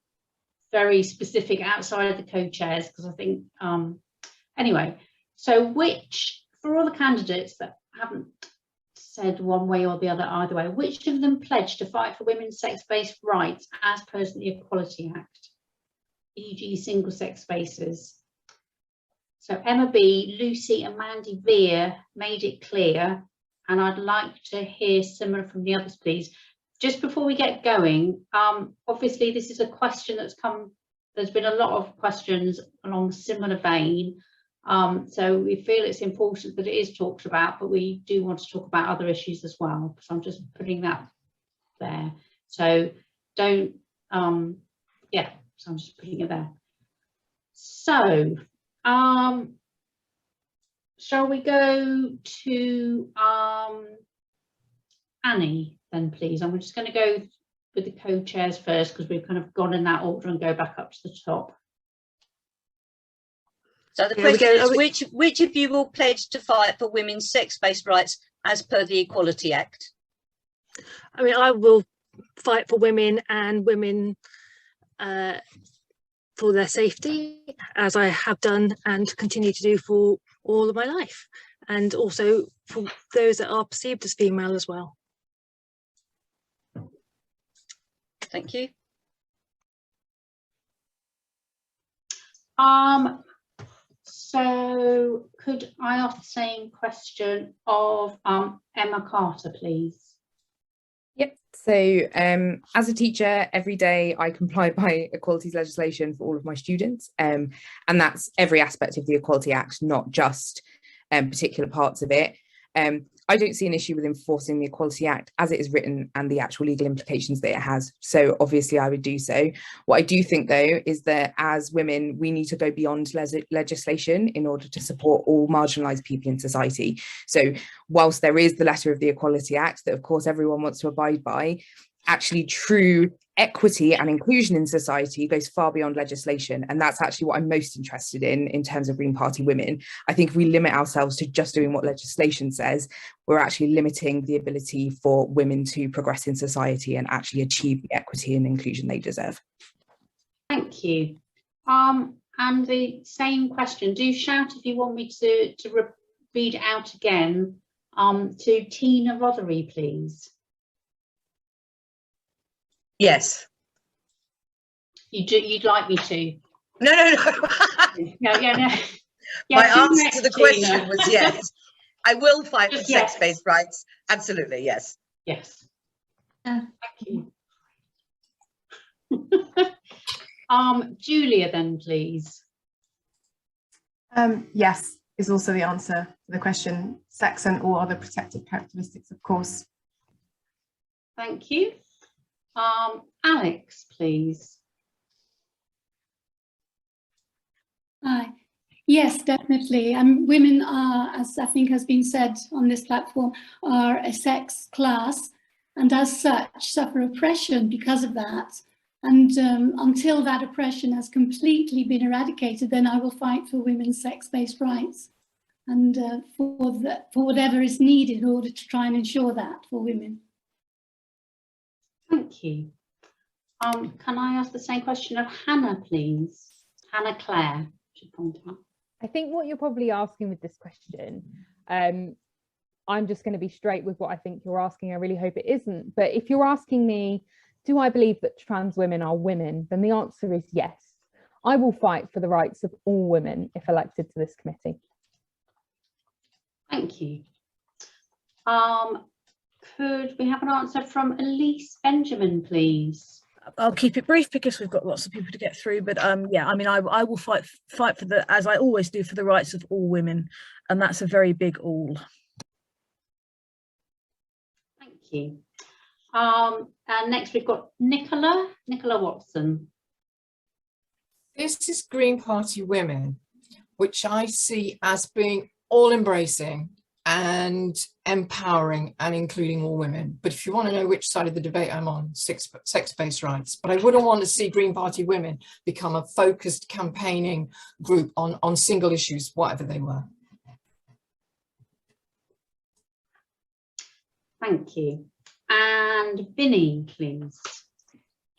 very specific outside of the co-chairs, because I think anyway, so which, for all the candidates that haven't said one way or the other either way, which of them pledged to fight for women's sex-based rights as per the Equality Act, e.g. single-sex spaces? So Emma B, Lucy and Mandy Veer made it clear, and I'd like to hear similar from the others, please. Just before we get going, obviously this is a question that's come, there's been a lot of questions along similar vein, so we feel it's important that it is talked about, but we do want to talk about other issues as well, so I'm just putting that there. So don't, yeah, so I'm just putting it there. So, shall we go to Annie then, please? And we're just going to go with the co-chairs first, because we've kind of gone in that order and go back up to the top. So the question is, which of you will pledge to fight for women's sex-based rights as per the Equality Act? I mean, I will fight for women and women for their safety, as I have done and continue to do for all of my life, and also for those that are perceived as female as well. Thank you. So could I ask the same question of Emma Carter, please? Yep. So as a teacher, every day I comply by equalities legislation for all of my students, and that's every aspect of the Equality Act, not just particular parts of it. I don't see an issue with enforcing the Equality Act as it is written and the actual legal implications that it has. So obviously I would do so. What I do think though is that as women, we need to go beyond legislation in order to support all marginalised people in society. So whilst there is the letter of the Equality Act that of course everyone wants to abide by, actually true equity and inclusion in society goes far beyond legislation, and that's actually what I'm most interested in terms of Green Party women. I think if we limit ourselves to just doing what legislation says, we're actually limiting the ability for women to progress in society and actually achieve the equity and inclusion they deserve. Thank you. And the same question, do shout if you want me to read it out again, to Tina Rothery, please. Yes. You'd like me to? No. No. Yeah, My answer next, to the Tina. question was yes. I will fight for Just yes. sex-based rights. Absolutely, yes. Yes. Thank you. Julia, then, please. Yes is also the answer to the question. Sex and all other protected characteristics, of course. Thank you. Alex, please. Hi. Yes, definitely. Women are, as I think has been said on this platform, are a sex class, and as such suffer oppression because of that. And until that oppression has completely been eradicated, then I will fight for women's sex-based rights and for whatever is needed in order to try and ensure that for women. Thank you. Can I ask the same question of Hannah, please? Hannah Clare. I think what you're probably asking with this question, I'm just going to be straight with what I think you're asking. I really hope it isn't. But if you're asking me, do I believe that trans women are women? Then the answer is yes. I will fight for the rights of all women if elected to this committee. Thank you. Could we have an answer from Elise Benjamin, please? I'll keep it brief because we've got lots of people to get through, but yeah, I mean, I will fight for the, as I always do, for the rights of all women, and that's a very big all. Thank you. And next we've got Nicola Watson. This is Green Party Women, which I see as being all-embracing and empowering and including all women. But if you want to know which side of the debate I'm on, sex-based rights. But I wouldn't want to see Green Party Women become a focused campaigning group on single issues, whatever they were. Thank you. And Vinny, please.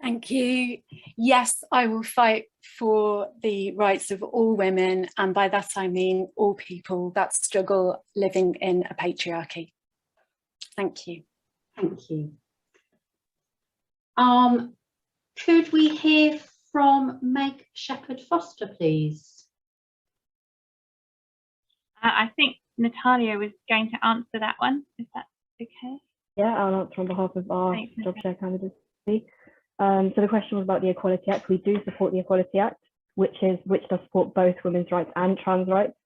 Thank you. Yes, I will fight for the rights of all women, and by that I mean all people that struggle living in a patriarchy. Thank you. Thank you. Could we hear from Meg Shepherd-Foster, please? I think Natalia was going to answer that one, if that's okay. Yeah, I'll answer on behalf of our job share candidacy. So the question was about the Equality Act. We do support the Equality Act, which does support both women's rights and trans rights.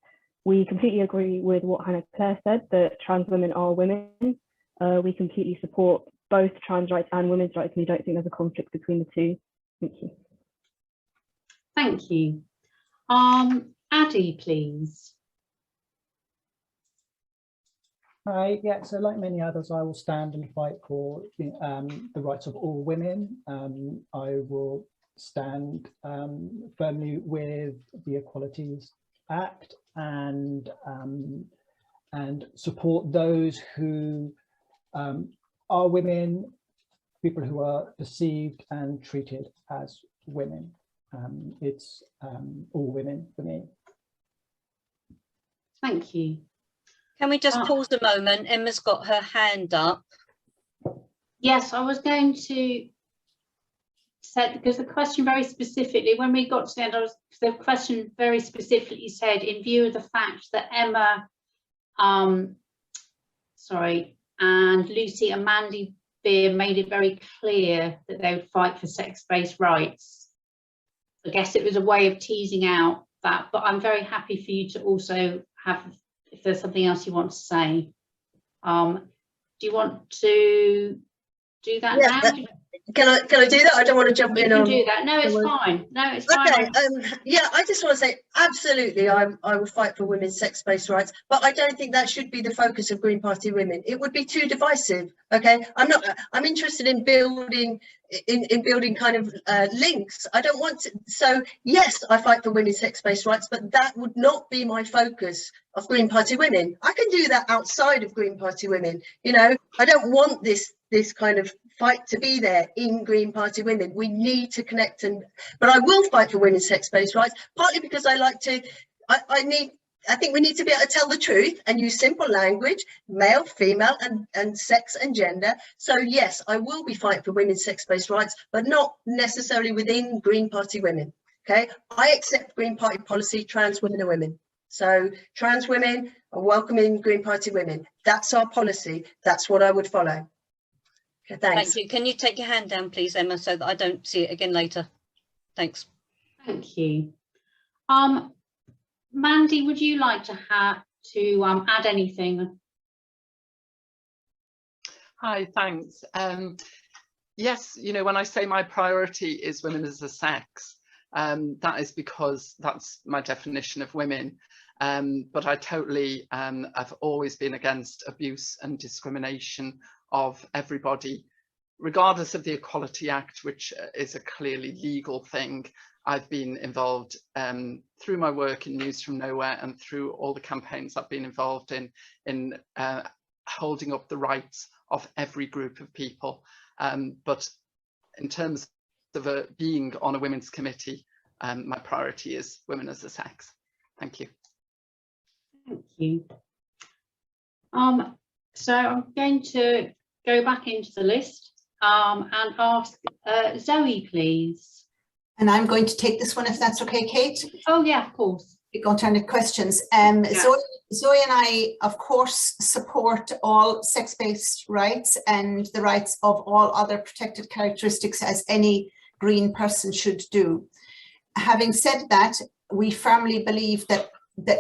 We completely agree with what Hannah Clare said, that trans women are women. We completely support both trans rights and women's rights, and we don't think there's a conflict between the two. Thank you. Thank you. Addy, please. Hi, yeah, so like many others, I will stand and fight for the rights of all women. I will stand firmly with the Equalities Act and support those who are women, people who are perceived and treated as women. It's all women for me. Thank you. Can we just pause a moment? Emma's got her hand up. Yes, I was going to say, because the question very specifically, when we got to the end, the question very specifically said, in view of the fact that Emma, and Lucy and Mandy Beer made it very clear that they would fight for sex-based rights. I guess it was a way of teasing out that, but I'm very happy for you to also have, if there's something else you want to say. Do you want to do that Yeah, now? can I do that? I don't want to jump in You on. can do that. No, it's fine. No, it's fine. Okay. Yeah, I just want to say absolutely, I will fight for women's sex-based rights, but I don't think that should be the focus of Green Party Women. It would be too divisive. Okay, I'm interested in building kind of links. I don't want to. So yes, I fight for women's sex-based rights, but that would not be my focus of Green Party Women. I can do that outside of Green Party Women. You know, I don't want this kind of fight to be there in Green Party Women. We need to connect, but I will fight for women's sex-based rights, partly because I think we need to be able to tell the truth and use simple language, male, female, and sex and gender. So yes, I will be fighting for women's sex-based rights, but not necessarily within Green Party Women. Okay, I accept Green Party policy, trans women are women. So trans women are welcome in Green Party Women. That's our policy. That's what I would follow. Okay, thanks. Thank you. Can you take your hand down, please, Emma, so that I don't see it again later? Thanks. Thank you. Mandy, would you like to add anything? Hi, thanks. Yes, you know, when I say my priority is women as a sex, that is because that's my definition of women. But I totally have always been against abuse and discrimination of everybody, regardless of the Equality Act, which is a clearly legal thing. I've been involved through my work in News from Nowhere and through all the campaigns I've been involved in holding up the rights of every group of people. But in terms of being on a women's committee, my priority is women as a sex. Thank you. Thank you. So I'm going to go back into the list and ask Zoe, please. And I'm going to take this one, if that's okay, Kate. Oh yeah, of course. Big alternate questions. Yeah. Zoe and I, of course, support all sex-based rights and the rights of all other protected characteristics, as any green person should do. Having said that, we firmly believe that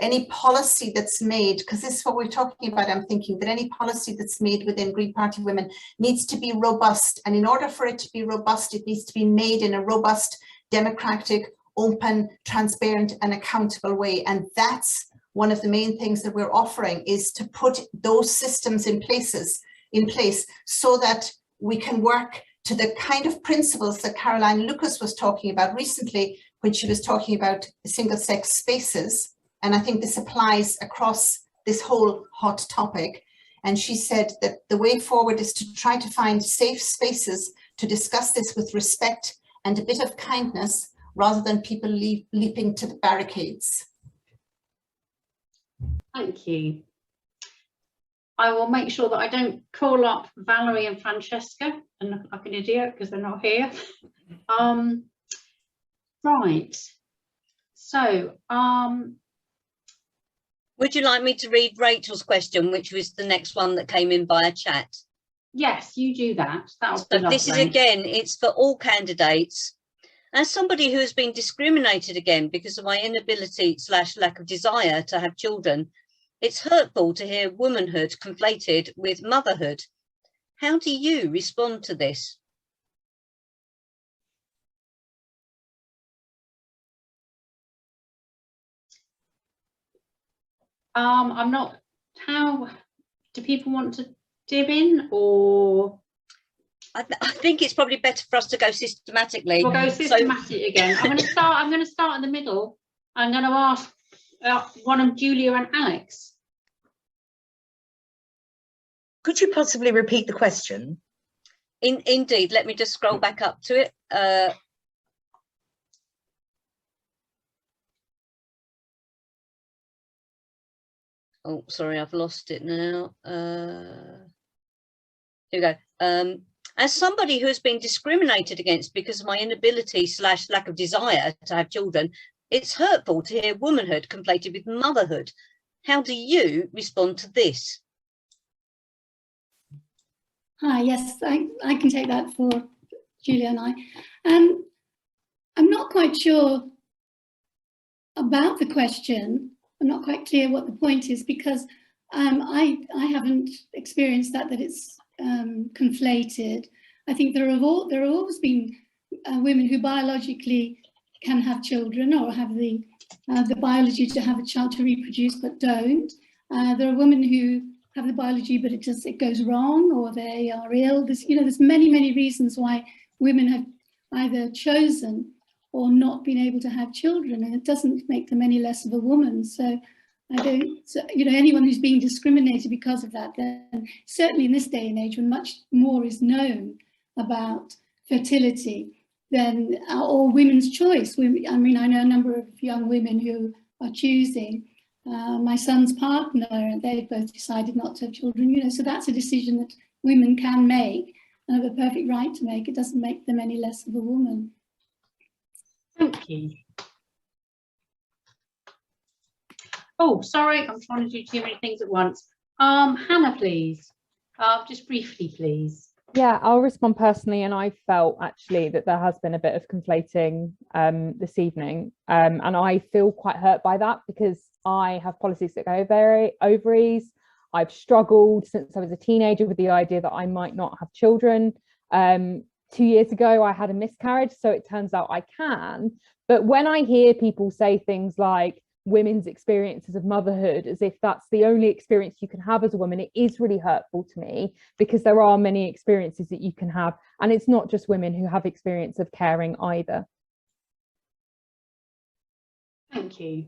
any policy that's made, because this is what we're talking about, I'm thinking that any policy that's made within Green Party Women needs to be robust. And in order for it to be robust, it needs to be made in a robust, democratic, open, transparent and accountable way. And that's one of the main things that we're offering, is to put those systems in place so that we can work to the kind of principles that Caroline Lucas was talking about recently when she was talking about single-sex spaces. And I think this applies across this whole hot topic. And she said that the way forward is to try to find safe spaces to discuss this with respect and a bit of kindness, rather than people leaping to the barricades. Thank you. I will make sure that I don't call up Valerie and Francesca and look like an idiot because they're not here. Right. So, would you like me to read Rachel's question, which was the next one that came in via chat? Yes, you do that. So this is, again, it's for all candidates. As somebody who has been discriminated against because of my inability / lack of desire to have children, it's hurtful to hear womanhood conflated with motherhood. How do you respond to this? I'm not, how do people want to dib in, or? I think it's probably better for us to go systematically. We'll go systematic again. I'm going to start in the middle. I'm going to ask one of Julia and Alex. Could you possibly repeat the question? Indeed, let me just scroll back up to it. Oh, sorry, I've lost it now. Here we go. As somebody who has been discriminated against because of my inability / lack of desire to have children, it's hurtful to hear womanhood conflated with motherhood. How do you respond to this? Hi, yes, I can take that for Julia and I. I'm not quite sure about the question. I'm not quite clear what the point is, because I haven't experienced that it's conflated. I think there have always been women who biologically can have children or have the biology to have a child to reproduce but don't. There are women who have the biology but it goes wrong, or they are ill. There's many reasons why women have either chosen or not been able to have children, and it doesn't make them any less of a woman. So I don't, anyone who's being discriminated because of that, then certainly in this day and age when much more is known about fertility, then, or women's choice. I mean, I know a number of young women who are choosing my son's partner, and they've both decided not to have children, so that's a decision that women can make and have a perfect right to make. It doesn't make them any less of a woman. Thank you. Oh, sorry, I'm trying to do too many things at once. Hannah, please. Just briefly, please. Yeah, I'll respond personally, and I felt actually that there has been a bit of conflating this evening, and I feel quite hurt by that because I have polycystic ovaries. I've struggled since I was a teenager with the idea that I might not have children. 2 years ago, I had a miscarriage, so it turns out I can. But when I hear people say things like women's experiences of motherhood as if that's the only experience you can have as a woman, it is really hurtful to me, because there are many experiences that you can have, and it's not just women who have experience of caring either. Thank you.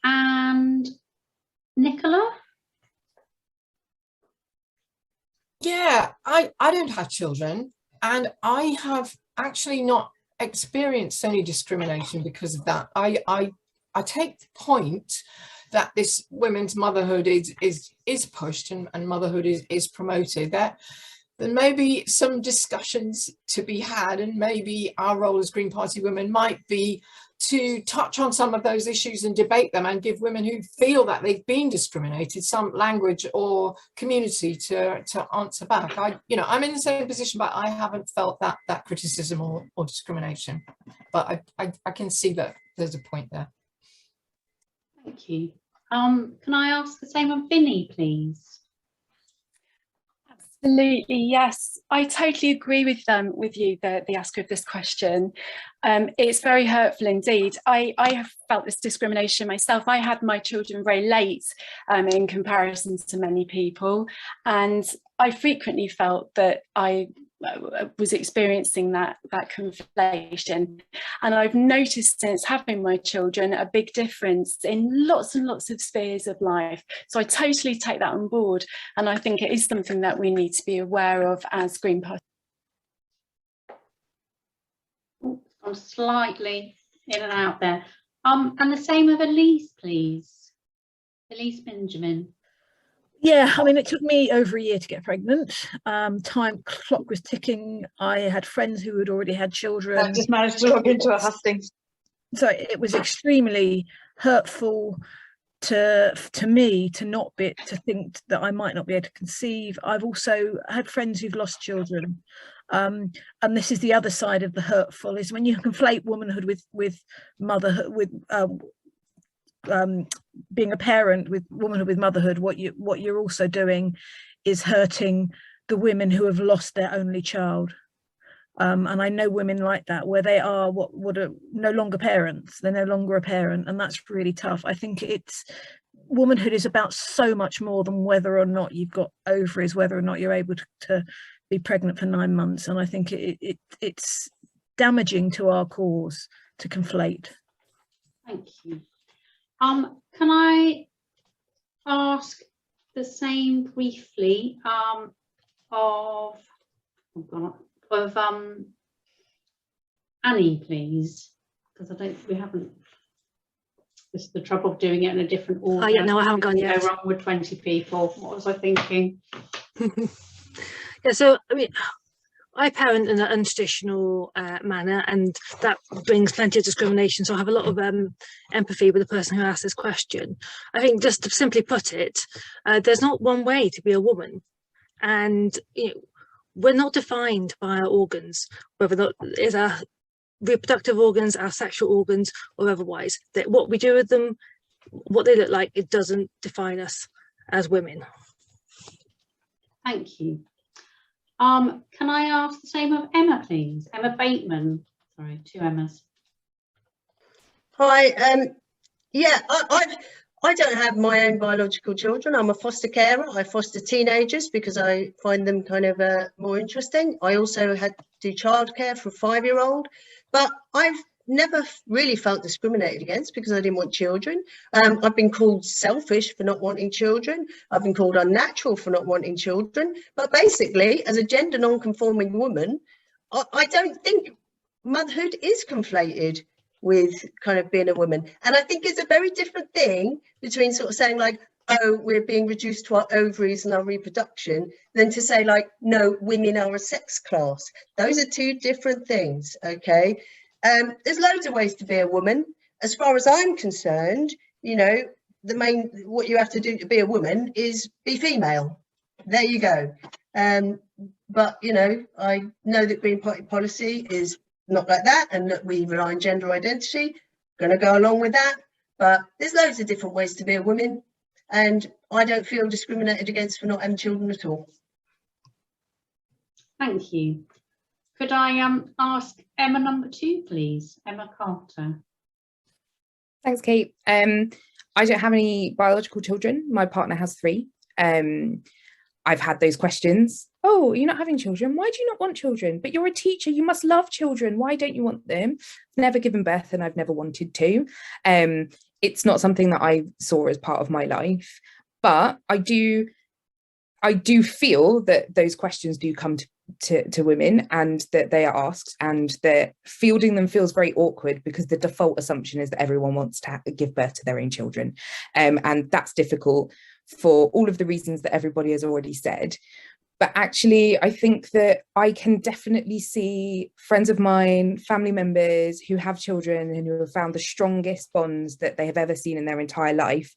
And Nicola? Yeah, I don't have children, and I have actually not experienced any discrimination because of that. I take the point that this women's motherhood is pushed and motherhood is promoted. That there may be some discussions to be had, and maybe our role as Green Party women might be to touch on some of those issues and debate them, and give women who feel that they've been discriminated some language or community to answer back. I'm in the same position, but I haven't felt that criticism or discrimination. But I can see that there's a point there. Thank you. Can I ask the same of Vinny, please? Absolutely, yes. I totally agree with you, the asker of this question. It's very hurtful indeed. I have felt this discrimination myself. I had my children very late in comparison to many people, and I frequently felt that I was experiencing that conflation, and I've noticed since having my children a big difference in lots and lots of spheres of life. So I totally take that on board, and I think it is something that we need to be aware of as Green Party. I'm slightly in and out there. And the same of Elise, please. Elise Benjamin. Yeah, I mean, it took me over a year to get pregnant. Time clock was ticking. I had friends who had already had children. I just managed to log into a hustings. So it was extremely hurtful to me to think that I might not be able to conceive. I've also had friends who've lost children. And this is the other side of the hurtful, is when you conflate womanhood with motherhood, with being a parent, with womanhood with motherhood. What you're also doing is hurting the women who have lost their only child. And I know women like that, where they are what are no longer parents. They're no longer a parent, and that's really tough. I think womanhood is about so much more than whether or not you've got ovaries, whether or not you're able to be pregnant for 9 months. And I think it's damaging to our cause to conflate. Thank you. Can I ask the same briefly of Annie, please? Because we haven't. This is the trouble of doing it in a different order. Oh yeah, no, I haven't gone yet. Go wrong with 20 people. What was I thinking? Yeah, so I mean, I parent in an untraditional manner, and that brings plenty of discrimination. So I have a lot of empathy with the person who asked this question. I think, just to simply put it, there's not one way to be a woman, and we're not defined by our organs, whether that is our reproductive organs, our sexual organs, or otherwise. That what we do with them what they look like, it doesn't define us as women. Thank you. Can I ask the same of Emma, please? Emma Bateman. Sorry, two Emmas. Hi. Yeah, I don't have my own biological children. I'm a foster carer. I foster teenagers because I find them kind of more interesting. I also do childcare for a 5-year-old, but I've never really felt discriminated against because I didn't want children. I've been called selfish for not wanting children. I've been called unnatural for not wanting children. But basically, as a gender non-conforming woman, I don't think motherhood is conflated with kind of being a woman. And I think it's a very different thing between sort of saying like, oh, we're being reduced to our ovaries and our reproduction, than to say like, no, women are a sex class. Those are two different things, okay? There's loads of ways to be a woman. As far as I'm concerned, you know, what you have to do to be a woman is be female. There you go. But, you know, I know that Green Party policy is not like that, and that we rely on gender identity. Going to go along with that. But there's loads of different ways to be a woman, and I don't feel discriminated against for not having children at all. Thank you. Could I ask Emma number 2, please? Emma Carter. Thanks, Kate. I don't have any biological children. My partner has 3. I've had those questions. Oh, you're not having children. Why do you not want children? But you're a teacher. You must love children. Why don't you want them? I've never given birth and I've never wanted to. It's not something that I saw as part of my life. But I do feel that those questions do come to women, and that they are asked, and that fielding them feels very awkward because the default assumption is that everyone wants to give birth to their own children. And that's difficult for all of the reasons that everybody has already said. But actually, I think that I can definitely see friends of mine, family members who have children and who have found the strongest bonds that they have ever seen in their entire life,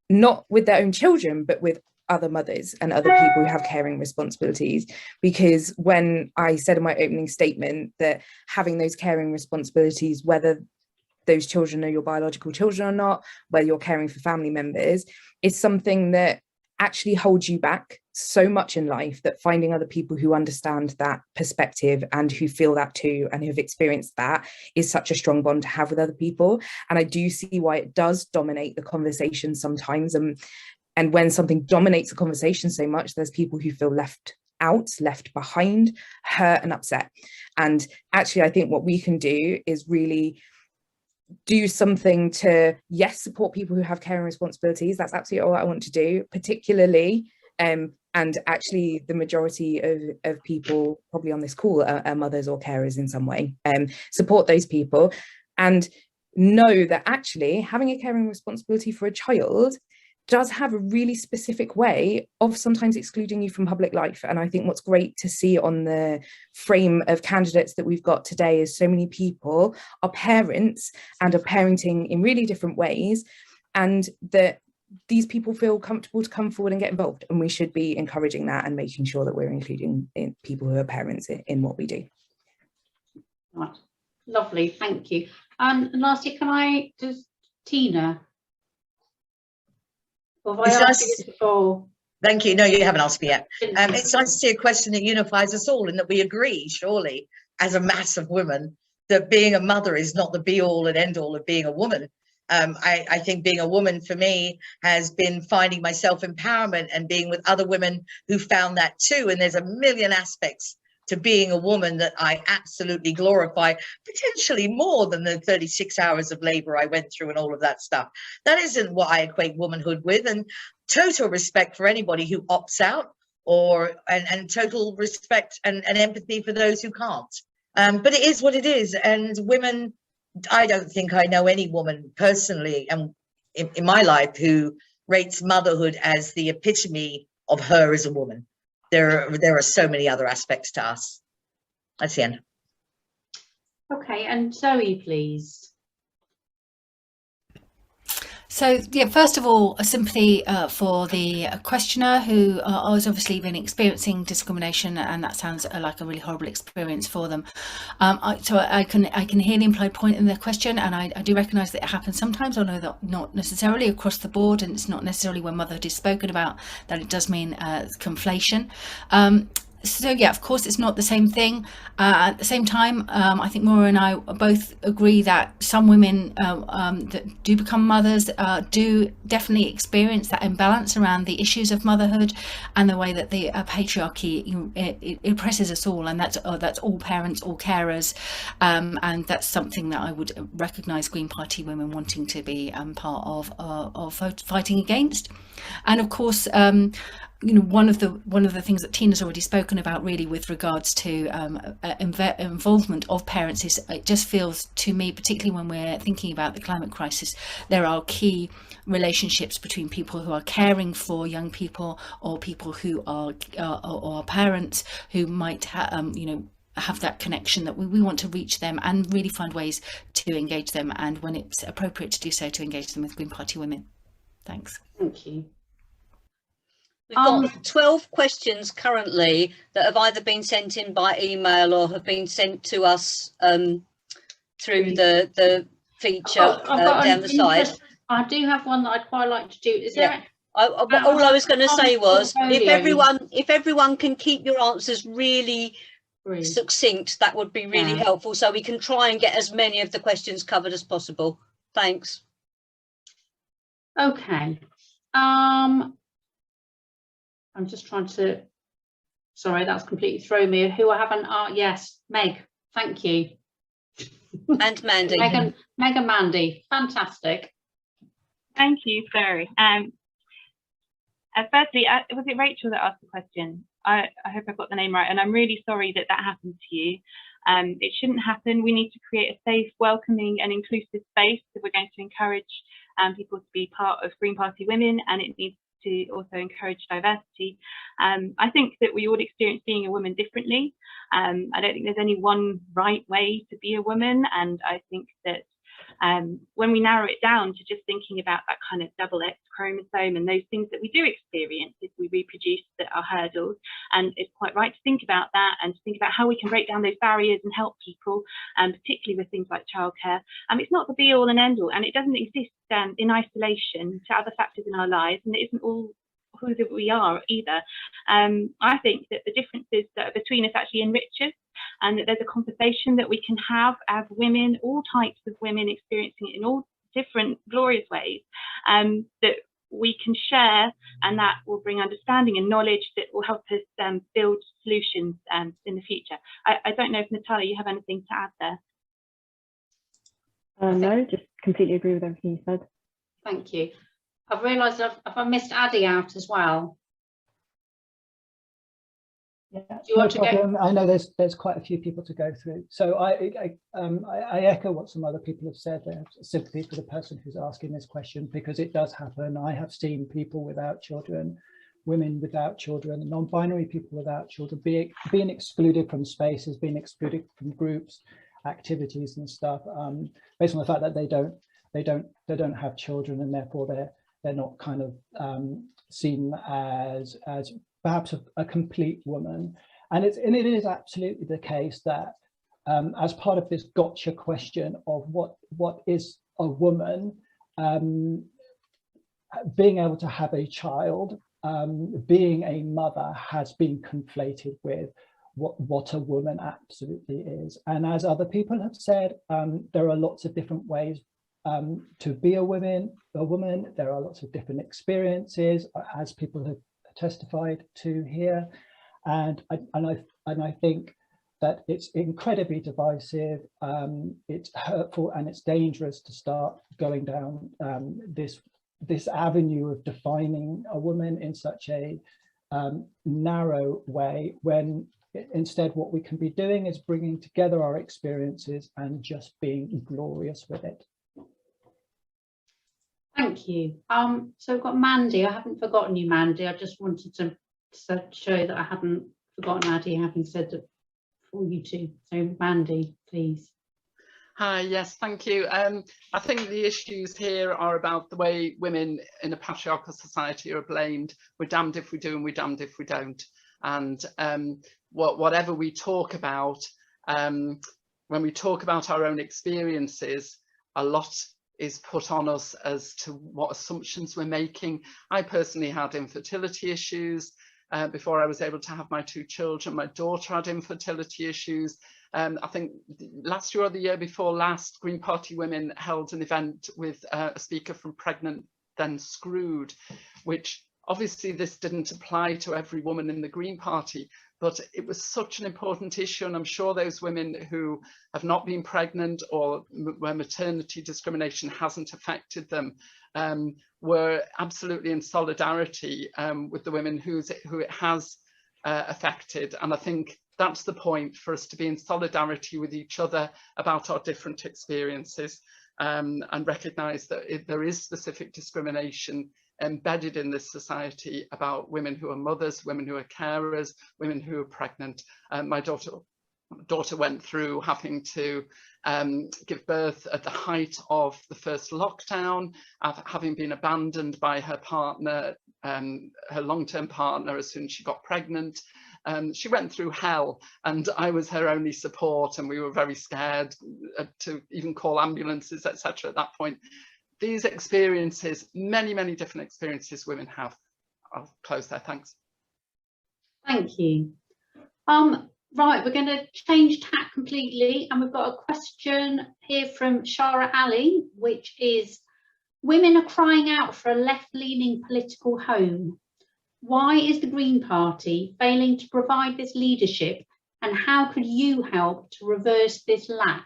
not with their own children, but with other mothers and other people who have caring responsibilities. Because when I said in my opening statement that having those caring responsibilities, whether those children are your biological children or not, whether you're caring for family members, is something that actually holds you back so much in life, that finding other people who understand that perspective and who feel that too and who've experienced that is such a strong bond to have with other people. And I do see why it does dominate the conversation sometimes. And when something dominates a conversation so much, there's people who feel left out, left behind, hurt and upset. And actually, I think what we can do is really do something to, yes, support people who have caring responsibilities. That's absolutely all I want to do, particularly, and actually the majority of people probably on this call are mothers or carers in some way. Support those people and know that actually having a caring responsibility for a child does have a really specific way of sometimes excluding you from public life. And I think what's great to see on the frame of candidates that we've got today is so many people are parents and are parenting in really different ways, and that these people feel comfortable to come forward and get involved. And we should be encouraging that and making sure that we're including people who are parents in what we do. Right. Lovely, thank you. And lastly, can I just, Tina? Or have I asked you this before? Thank you. No, you haven't asked me yet. It's nice to see a question that unifies us all, and that we agree, surely, as a mass of women, that being a mother is not the be-all and end-all of being a woman. I think being a woman for me has been finding my self-empowerment and being with other women who found that too. And there's a million aspects to being a woman that I absolutely glorify, potentially more than the 36 hours of labor I went through and all of that stuff. That isn't what I equate womanhood with, and total respect for anybody who opts out, and total respect and empathy for those who can't. But it is what it is. And women, I don't think I know any woman personally and in my life who rates motherhood as the epitome of her as a woman. There are so many other aspects to us. That's the end. Okay, and Zoe, please. So, yeah, first of all, a sympathy for the questioner who has obviously been experiencing discrimination, and that sounds like a really horrible experience for them. So I can hear the implied point in the question, and I do recognise that it happens sometimes, although not necessarily across the board, and it's not necessarily when motherhood is spoken about that it does mean conflation. So yeah, of course, it's not the same thing. At the same time, I think Maura and I both agree that some women that do become mothers do definitely experience that imbalance around the issues of motherhood and the way that the patriarchy it oppresses us all, and that's all parents, all carers, and that's something that I would recognise Green Party women wanting to be part of fighting against. And of course, one of the things that Tina's already spoken about really with regards to involvement of parents is it just feels to me, particularly when we're thinking about the climate crisis, there are key relationships between people who are caring for young people or people who are parents who might have that connection, that we want to reach them and really find ways to engage them, and when it's appropriate to do so, to engage them with Green Party women. Thanks. Thank you. We've got 12 questions currently that have either been sent in by email or have been sent to us through the feature down the side. I do have one that I'd quite like to do. Is there? All I was going to say was, if everyone can keep your answers really succinct, that would be really helpful, so we can try and get as many of the questions covered as possible. Thanks. Okay. I'm just trying to, sorry, that's completely thrown me. Who I haven't, yes, Meg, thank you. And Mandy. Meg and Mandy, fantastic. Thank you, sorry. Firstly, was it Rachel that asked the question? I hope I got the name right, and I'm really sorry that happened to you. It shouldn't happen. We need to create a safe, welcoming and inclusive space if we're going to encourage people to be part of Green Party Women, and it needs to also encourage diversity. I think that we all experience being a woman differently. I don't think there's any one right way to be a woman, and I think that when we narrow it down to just thinking about that kind of double X chromosome and those things that we do experience if we reproduce that are hurdles, and it's quite right to think about that and to think about how we can break down those barriers and help people, particularly with things like childcare. It's not the be all and end all, and it doesn't exist in isolation to other factors in our lives, and it isn't all who that we are either. I think that the differences that are between us actually enrich us, and that there's a conversation that we can have as women, all types of women experiencing it in all different glorious ways, that we can share, and that will bring understanding and knowledge that will help us build solutions in the future. I don't know if Natalia, you have anything to add there? No, just completely agree with everything you said. Thank you. I've realised I've missed Addie out as well. Yeah, no problem. I know there's quite a few people to go through, so I echo what some other people have said. Sympathy for the person who's asking this question, because it does happen. I have seen people without children, women without children, non-binary people without children being excluded from spaces, being excluded from groups, activities and stuff, based on the fact that they don't have children, and therefore they're not kind of seen as perhaps a complete woman. And it is absolutely the case that as part of this gotcha question of what is a woman, being able to have a child, being a mother has been conflated with what a woman absolutely is. And as other people have said, there are lots of different ways to be a woman. There are lots of different experiences, as people have testified to here, and I think that it's incredibly divisive, it's hurtful, and it's dangerous to start going down this avenue of defining a woman in such a narrow way, when instead what we can be doing is bringing together our experiences and just being glorious with it. Thank you. So we've got Mandy. I haven't forgotten you, Mandy. I just wanted to show that I hadn't forgotten Addie, having said that for you two. So Mandy, please. Hi, yes, thank you. I think the issues here are about the way women in a patriarchal society are blamed. We're damned if we do and we're damned if we don't. And whatever we talk about, when we talk about our own experiences, a lot is put on us as to what assumptions we're making. I personally had infertility issues before I was able to have my 2 children. My daughter had infertility issues. I think last year or the year before last, Green Party Women held an event with a speaker from Pregnant Then Screwed, which obviously this didn't apply to every woman in the Green Party, but it was such an important issue. And I'm sure those women who have not been pregnant or where maternity discrimination hasn't affected them were absolutely in solidarity with the women who it has affected. And I think that's the point, for us to be in solidarity with each other about our different experiences, and recognise that there is specific discrimination embedded in this society about women who are mothers, women who are carers, women who are pregnant. My daughter went through having to give birth at the height of the first lockdown, having been abandoned by her partner, her long-term partner, as soon as she got pregnant. She went through hell, and I was her only support, and we were very scared to even call ambulances, etc. at that point. These experiences, many, many different experiences women have. I'll close there, thanks. Thank you. Right, we're going to change tack completely, and we've got a question here from Shara Ali, which is, women are crying out for a left-leaning political home. Why is the Green Party failing to provide this leadership, and how could you help to reverse this lack?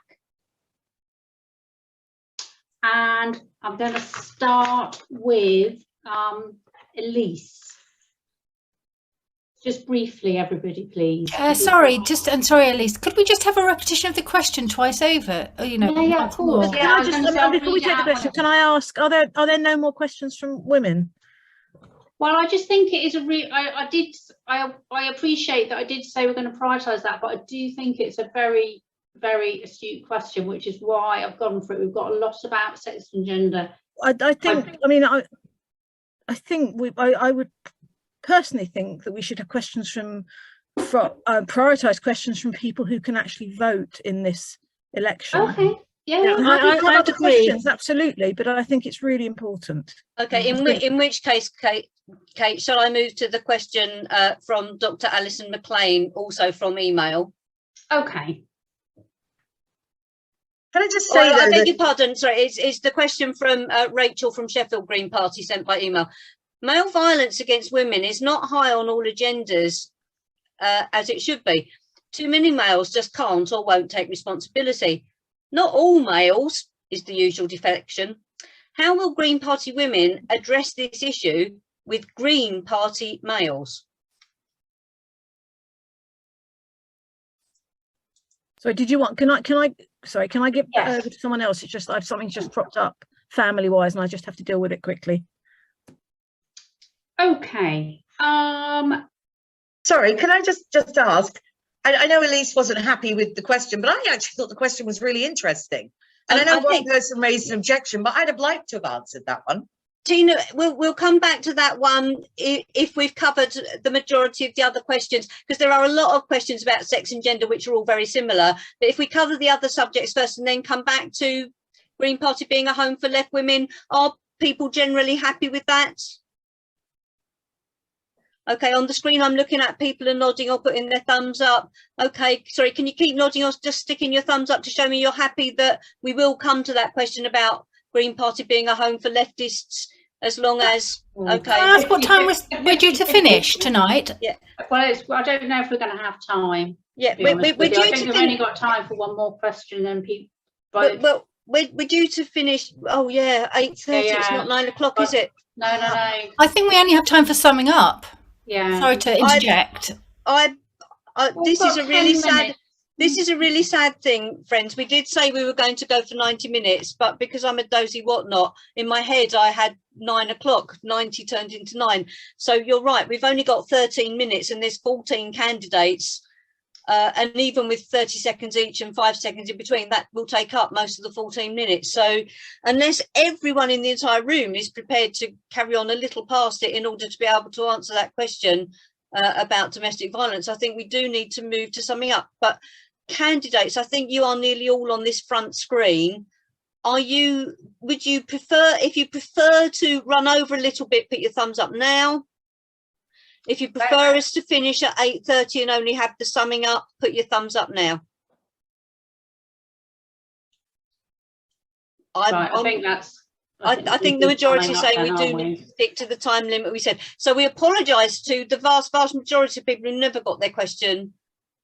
And I'm going to start with Elise. Just briefly, everybody, please. Sorry, Elise. Could we just have a repetition of the question twice over? You know, yeah, of course. Yeah, before we take the question, can I ask, are there no more questions from women? Well, I just think it is I appreciate that I did say we're going to prioritise that, but I do think it's a very, very astute question, which is why I've gone for it. We've got a lot about sex and gender. I would personally think that we should have questions prioritise questions from people who can actually vote in this election. Okay. Yeah, I agree. Questions, absolutely, but I think it's really important. Okay, in which case, Kate, shall I move to the question from Dr. Alison McLean, also from email? Okay. Can I just say I beg your pardon, sorry, it's the question from Rachel from Sheffield Green Party, sent by email. Male violence against women is not high on all agendas as it should be. Too many males just can't or won't take responsibility. Not all males is the usual deflection. How will Green Party women address this issue with Green Party males? So did you want, can I get over to someone else? It's just something's just cropped up family wise and I just have to deal with it quickly. Okay. Sorry, can I just ask? I know Elise wasn't happy with the question, but I actually thought the question was really interesting. And I know one person raised an objection, but I'd have liked to have answered that one. Tina, we'll come back to that one if we've covered the majority of the other questions, because there are a lot of questions about sex and gender which are all very similar. But if we cover the other subjects first and then come back to Green Party being a home for left women, are people generally happy with that? Okay, on the screen I'm looking at people are nodding or putting their thumbs up. Okay, sorry, can you keep nodding or just sticking your thumbs up to show me you're happy that we will come to that question about Green Party being a home for leftists, as long as, okay. Can I ask what time we're due to finish tonight? Yeah. Well, I don't know if we're going to have time. Yeah, we're due I think we've only got time for one more question, and people. Well, we're due to finish. Oh yeah, 8:30. Yeah. It's not 9 o'clock, is it? No. I think we only have time for summing up. Yeah. Sorry to interject. This is a really sad. This is a really sad thing, friends. We did say we were going to go for 90 minutes, but because I'm a dozy whatnot, in my head I had 9 o'clock, 90 turned into 9. So you're right, we've only got 13 minutes and there's 14 candidates. and even with 30 seconds each and 5 seconds in between, that will take up most of the 14 minutes. So unless everyone in the entire room is prepared to carry on a little past it in order to be able to answer that question about domestic violence, I think we do need to move to summing up. But candidates, I think you are nearly all on this front screen. Would you prefer, if you prefer to run over a little bit, put your thumbs up now. If you prefer us to finish at 8:30 and only have the summing up, put your thumbs up now. I think that's. I think the majority say we do need to stick to the time limit we said. So we apologise to the vast majority of people who never got their question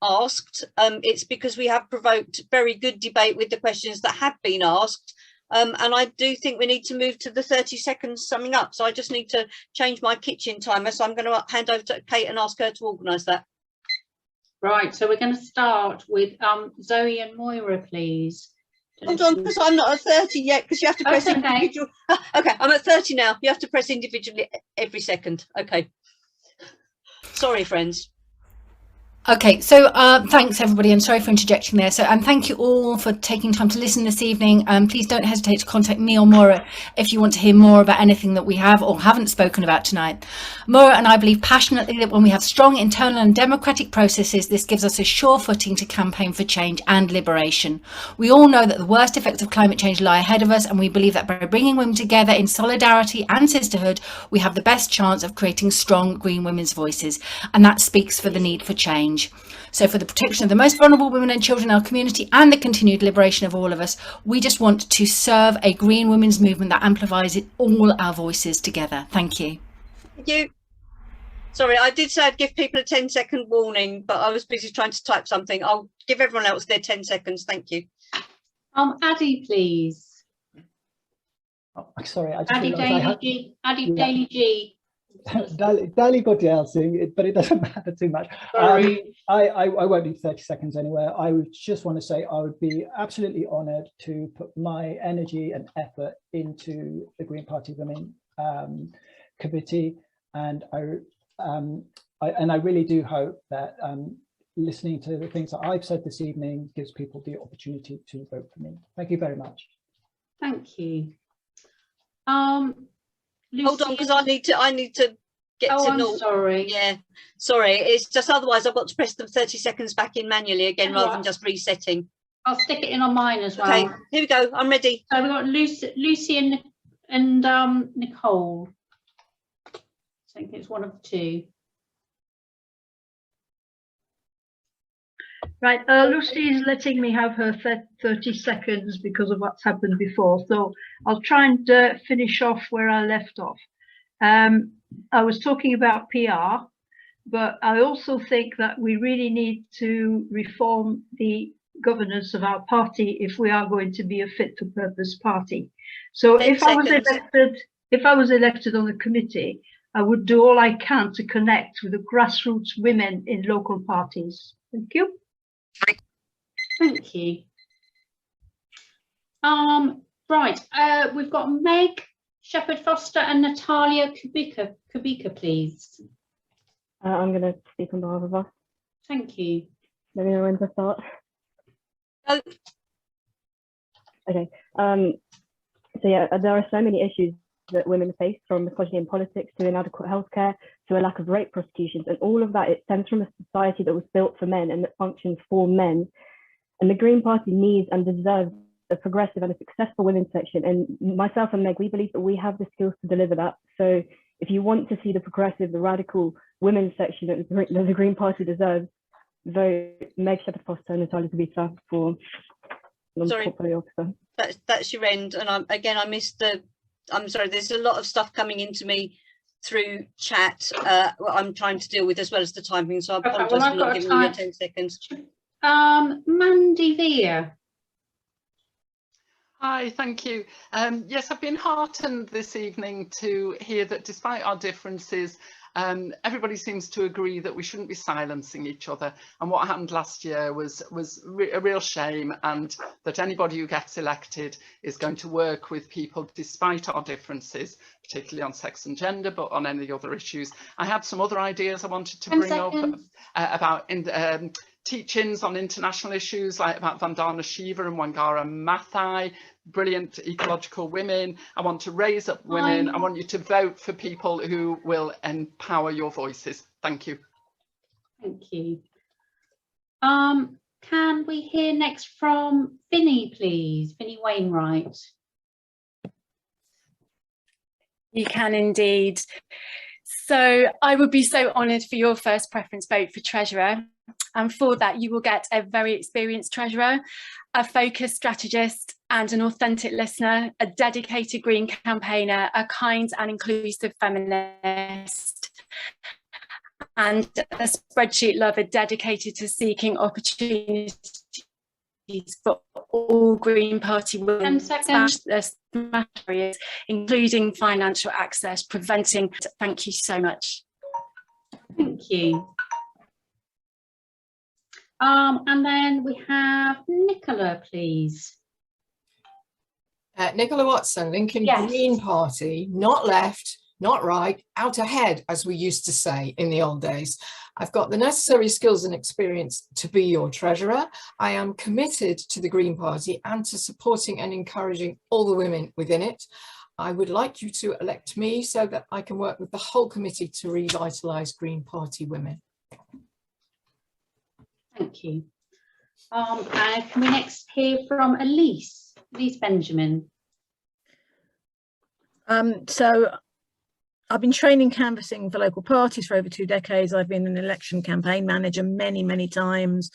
asked. It's because we have provoked very good debate with the questions that have been asked. And I do think we need to move to the 30 seconds summing up. So I just need to change my kitchen timer. So I'm going to hand over to Kate and ask her to organise that. Right, so we're going to start with Zoe and Moira, please. Hold on, because I'm not at 30 yet, because you have to press individual. Okay, I'm at 30 now. You have to press individually every second. Okay. Sorry, friends. Okay, so thanks everybody, and sorry for interjecting there. So, and thank you all for taking time to listen this evening. Please don't hesitate to contact me or Maura if you want to hear more about anything that we have or haven't spoken about tonight. Maura and I believe passionately that when we have strong internal and democratic processes, this gives us a sure footing to campaign for change and liberation. We all know that the worst effects of climate change lie ahead of us, and we believe that by bringing women together in solidarity and sisterhood, we have the best chance of creating strong green women's voices, and that speaks for the need for change. So for the protection of the most vulnerable women and children in our community and the continued liberation of all of us, we just want to serve a green women's movement that amplifies all our voices together. Thank you. Thank you. Sorry, I did say I'd give people a 10-second warning, but I was busy trying to type something. I'll give everyone else their 10 seconds. Thank you. Addy, please. Oh, sorry, I just Addy Daly G. Addy Daly G. Daily got dancing, but it doesn't matter too much. Sorry. I won't do 30 seconds anywhere. I would just want to say I would be absolutely honoured to put my energy and effort into the Green Party Women Committee, and I really do hope that listening to the things that I've said this evening gives people the opportunity to vote for me. Thank you very much. Thank you. Hold on, because I need to get to know. Sorry. Yeah, sorry. It's just otherwise I've got to press the 30 seconds back in manually again rather than just resetting. I'll stick it in on mine as well. Okay, here we go. I'm ready. So we've got Lucy and Nicole. I think it's one of the two. Right, Lucy is letting me have her 30 seconds because of what's happened before. So I'll try and finish off where I left off. I was talking about PR, but I also think that we really need to reform the governance of our party if we are going to be a fit for purpose party. So if I was elected on the committee, I would do all I can to connect with the grassroots women in local parties. Thank you. Thank you. Right, we've got Meg Shepherd-Foster and Natalia Kubika, please. I'm going to speak on behalf of us. Thank you. Let me know when to start. Okay. So yeah, there are so many issues that women face, from misogyny in politics to inadequate healthcare to a lack of rape prosecutions, and all of that, it stems from a society that was built for men and that functions for men. And the Green Party needs and deserves a progressive and a successful women's section. And myself and Meg, we believe that we have the skills to deliver that. So if you want to see the progressive, the radical women's section that the Green Party deserves, vote Meg Shepherd-Foster and Natalia Kubika for portfolio officer. That's your end. And I missed the. I'm sorry. There's a lot of stuff coming into me through chat. What I'm trying to deal with, as well as the timing. So I apologise for not giving you 10 seconds. Mandy Veer. Hi, thank you. Yes, I've been heartened this evening to hear that despite our differences, everybody seems to agree that we shouldn't be silencing each other. And what happened last year was a real shame, and that anybody who gets elected is going to work with people despite our differences, particularly on sex and gender, but on any other issues. I had some other ideas I wanted to bring up about teachings on international issues like about Vandana Shiva and Wangara Maathai, brilliant ecological women. I want to raise up women. I want you to vote for people who will empower your voices. Thank you. Thank you. Can we hear next from Vinny, please? Vinny Wainwright. You can indeed. So I would be so honoured for your first preference vote for Treasurer. And for that, you will get a very experienced Treasurer, a focused strategist and an authentic listener, a dedicated Green campaigner, a kind and inclusive feminist, and a spreadsheet lover dedicated to seeking opportunities for all Green Party women, areas, including financial access, preventing. Thank you so much. Thank you. And then we have Nicola, please. Nicola Watson, Lincoln Green Party, not left, not right, out ahead, as we used to say in the old days. I've got the necessary skills and experience to be your treasurer. I am committed to the Green Party and to supporting and encouraging all the women within it. I would like you to elect me so that I can work with the whole committee to revitalise Green Party women. Thank you. And can we next hear from Elise Benjamin? So I've been training canvassing for local parties for over 2 decades. I've been an election campaign manager many times,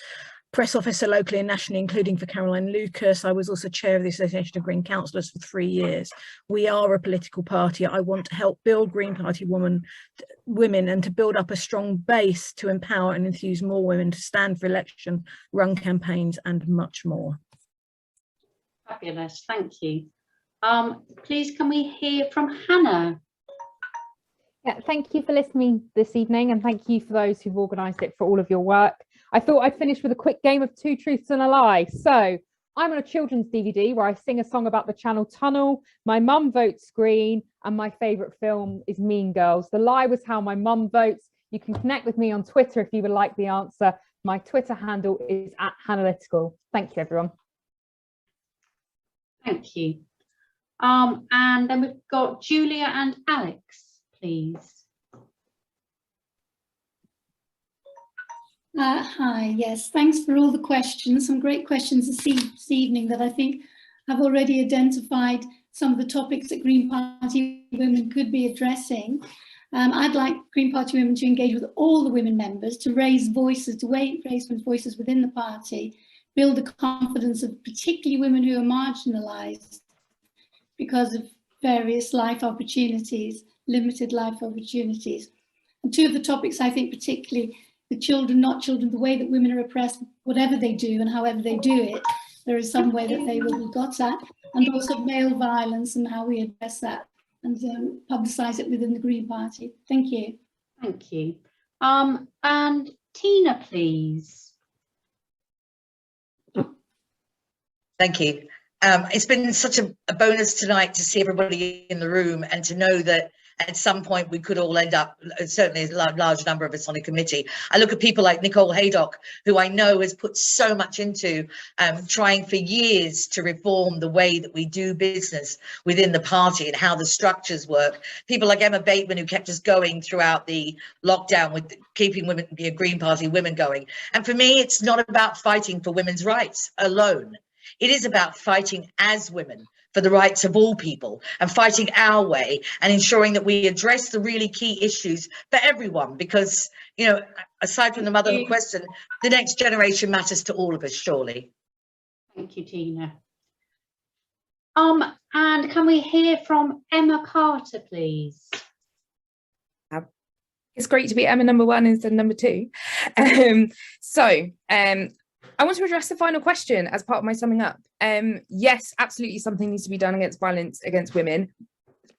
press officer locally and nationally, including for Caroline Lucas. I was also chair of the Association of Green Councillors for 3 years. We are a political party. I want to help build Green Party women and to build up a strong base to empower and enthuse more women to stand for election, run campaigns and much more. Fabulous, thank you. Please can we hear from Hannah? Yeah, thank you for listening this evening, and thank you for those who've organised it for all of your work. I thought I'd finish with a quick game of 2 truths and a lie. So I'm on a children's DVD where I sing a song about the Channel Tunnel. My mum votes Green, and my favourite film is Mean Girls. The lie was how my mum votes. You can connect with me on Twitter if you would like the answer. My Twitter handle is @Hanalytical. Thank you, everyone. Thank you. And then we've got Julia and Alex, please. Hi, yes, thanks for all the questions. Some great questions this evening that I think have already identified some of the topics that Green Party women could be addressing. I'd like Green Party women to engage with all the women members, to raise voices, raise voices within the party, build the confidence of particularly women who are marginalised because of various life opportunities, limited life opportunities. And 2 of the topics I think particularly, the children, not children, the way that women are oppressed, whatever they do and however they do it, there is some way that they will be got at, and also male violence and how we address that and publicise it within the Green Party. Thank you. Thank you. And Tina, please. Thank you. It's been such a bonus tonight to see everybody in the room and to know that at some point we could all end up, certainly a large number of us on a committee. I look at people like Nicole Haydock, who I know has put so much into trying for years to reform the way that we do business within the party and how the structures work. People like Emma Bateman, who kept us going throughout the lockdown with keeping women, Green Party women going. And for me, it's not about fighting for women's rights alone. It is about fighting as women for the rights of all people and fighting our way and ensuring that we address the really key issues for everyone, because, you know, aside from the motherhood question, the next generation matters to all of us, surely. Thank you, Tina. And can we hear from Emma Carter, please? It's great to be Emma #1 instead of #2. I want to address the final question as part of my summing up. Yes, absolutely something needs to be done against violence against women.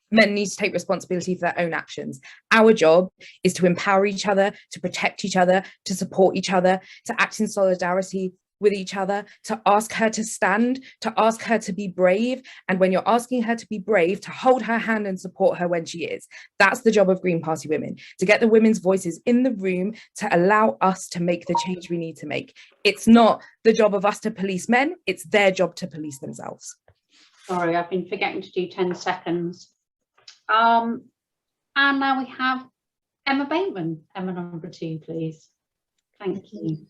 Men need to take responsibility for their own actions. Our job is to empower each other, to protect each other, to support each other, to act in solidarity with each other, to ask her to stand, to ask her to be brave. And when you're asking her to be brave, to hold her hand and support her when she is. That's the job of Green Party Women, to get the women's voices in the room, to allow us to make the change we need to make. It's not the job of us to police men, it's their job to police themselves. Sorry, I've been forgetting to do 10 seconds. And now we have Emma Bateman. Emma number 2, please. Thank you.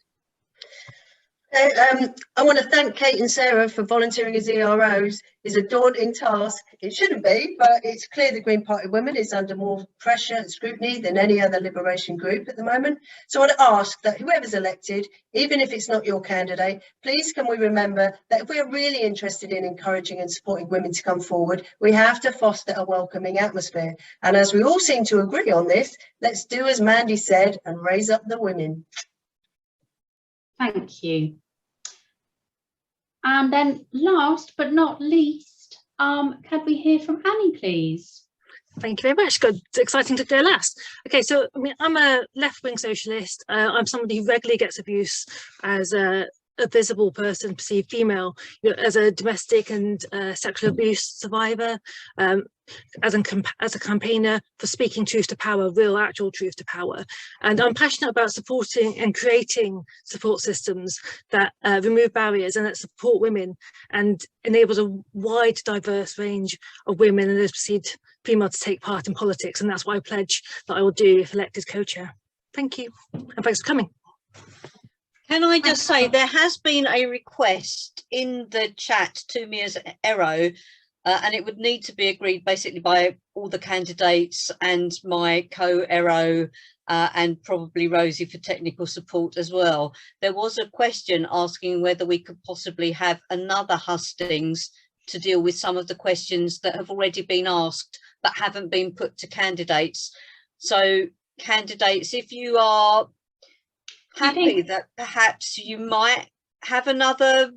I want to thank Kate and Sarah for volunteering as EROs. It's a daunting task. It shouldn't be, but it's clear the Green Party Women is under more pressure and scrutiny than any other liberation group at the moment. So I'd ask that whoever's elected, even if it's not your candidate, please can we remember that if we're really interested in encouraging and supporting women to come forward, we have to foster a welcoming atmosphere. And as we all seem to agree on this, let's do as Mandy said and raise up the women. Thank you. And then last but not least, can we hear from Annie, please? Thank you very much. Good. It's exciting to go last. Okay, so I mean, I'm a left-wing socialist. I'm somebody who regularly gets abuse as a visible person, perceived female, you know, as a domestic and sexual abuse survivor, as a campaigner for speaking truth to power, real actual truth to power. And I'm passionate about supporting and creating support systems that remove barriers and that support women and enables a wide, diverse range of women and those perceived female to take part in politics. And that's what I pledge that I will do if elected co-chair. Thank you, and thanks for coming. Can I just say there has been a request in the chat to me as ERO, and it would need to be agreed basically by all the candidates and my co-ERO and probably Rosie for technical support as well. There was a question asking whether we could possibly have another hustings to deal with some of the questions that have already been asked but haven't been put to candidates. So candidates, if you are happy that perhaps you might have another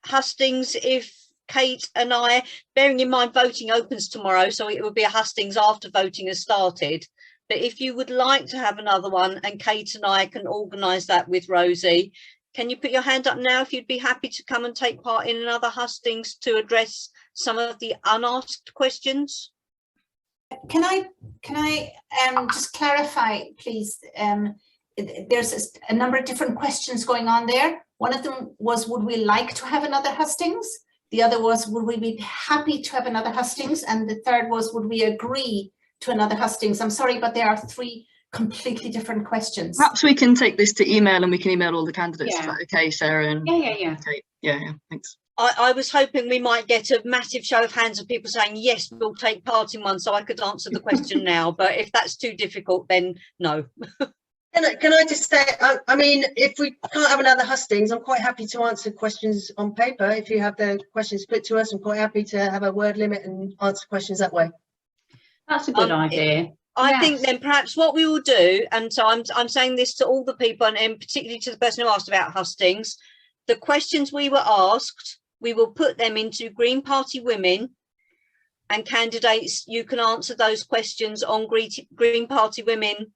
hustings if Kate and I, bearing in mind voting opens tomorrow, so it will be a hustings after voting has started, but if you would like to have another one and Kate and I can organise that with Rosie, can you put your hand up now if you'd be happy to come and take part in another hustings to address some of the unasked questions? Can I just clarify, please? There's a number of different questions going on there. One of them was, would we like to have another hustings? The other was, would we be happy to have another hustings? And the third was, would we agree to another hustings? I'm sorry, but there are 3 completely different questions. Perhaps we can take this to email and we can email all the candidates. Yeah. Okay, Sarah? And Yeah. Kate. Yeah, thanks. I was hoping we might get a massive show of hands of people saying, yes, we'll take part in one, so I could answer the question now. But if that's too difficult, then no. Can I just say, I mean, if we can't have another hustings, I'm quite happy to answer questions on paper. If you have the questions put to us, I'm quite happy to have a word limit and answer questions that way. That's a good idea. I think then perhaps what we will do, and so I'm saying this to all the people and particularly to the person who asked about hustings, the questions we were asked, we will put them into Green Party Women, and candidates, you can answer those questions on Green Party Women.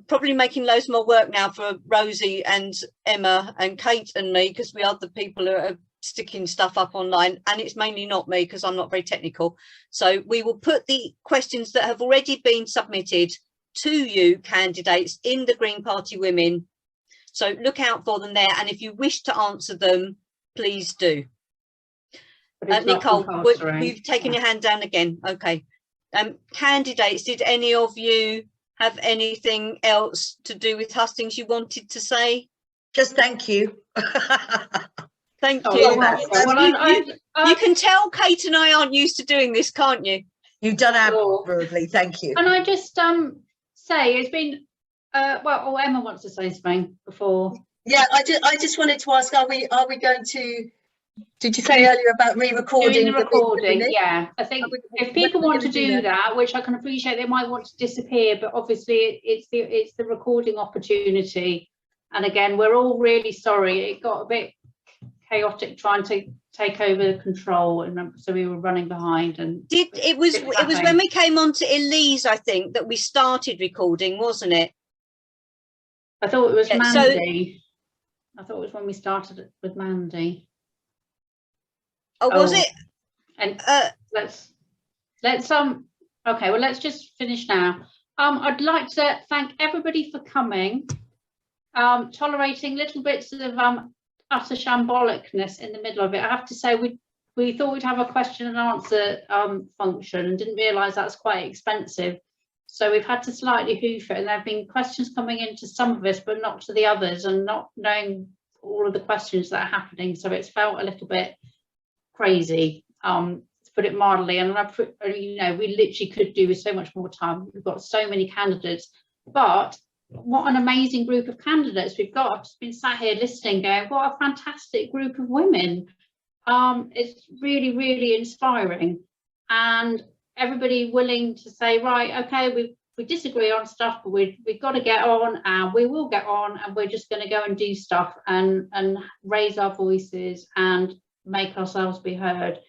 Probably making loads more work now for Rosie and Emma and Kate and me, because we are the people who are sticking stuff up online, and it's mainly not me because I'm not very technical. So we will put the questions that have already been submitted to you candidates in the Green Party Women, so look out for them there, and if you wish to answer them, please do. Nicole, we've taken your hand down again. Okay. Candidates, did any of you have anything else to do with hustings you wanted to say? Just thank you. Thank Oh, you. well, You can tell Kate and I aren't used to doing this, can't you? You've done admirably. Thank you. And I just say it's been well, Emma wants to say something before. Yeah, I just wanted to ask, are we going to? Did you say earlier about re-recording? Doing the recording, yeah. I think if people want to do that, which I can appreciate, they might want to disappear, but obviously it's the recording opportunity. And again, we're all really sorry. It got a bit chaotic trying to take over control, and so we were running behind. And it was when we came on to Elise, I think, that we started recording, wasn't it? I thought it was Mandy. I thought it was when we started it with Mandy. Oh, was it? And let's okay, well, let's just finish now. I'd like to thank everybody for coming, tolerating little bits of utter shambolicness in the middle of it. I have to say, we thought we'd have a question and answer function and didn't realise that's quite expensive. So we've had to slightly hoof it, and there have been questions coming in to some of us, but not to the others, and not knowing all of the questions that are happening. So it's felt a little bit crazy, to put it mildly. And you know, we literally could do with so much more time. We've got so many candidates, but what an amazing group of candidates we've got. I've just been sat here listening, going, what a fantastic group of women. It's really, really inspiring, and everybody willing to say, right, okay, we disagree on stuff, but we've got to get on, and we will get on, and we're just going to go and do stuff and raise our voices and make ourselves be heard.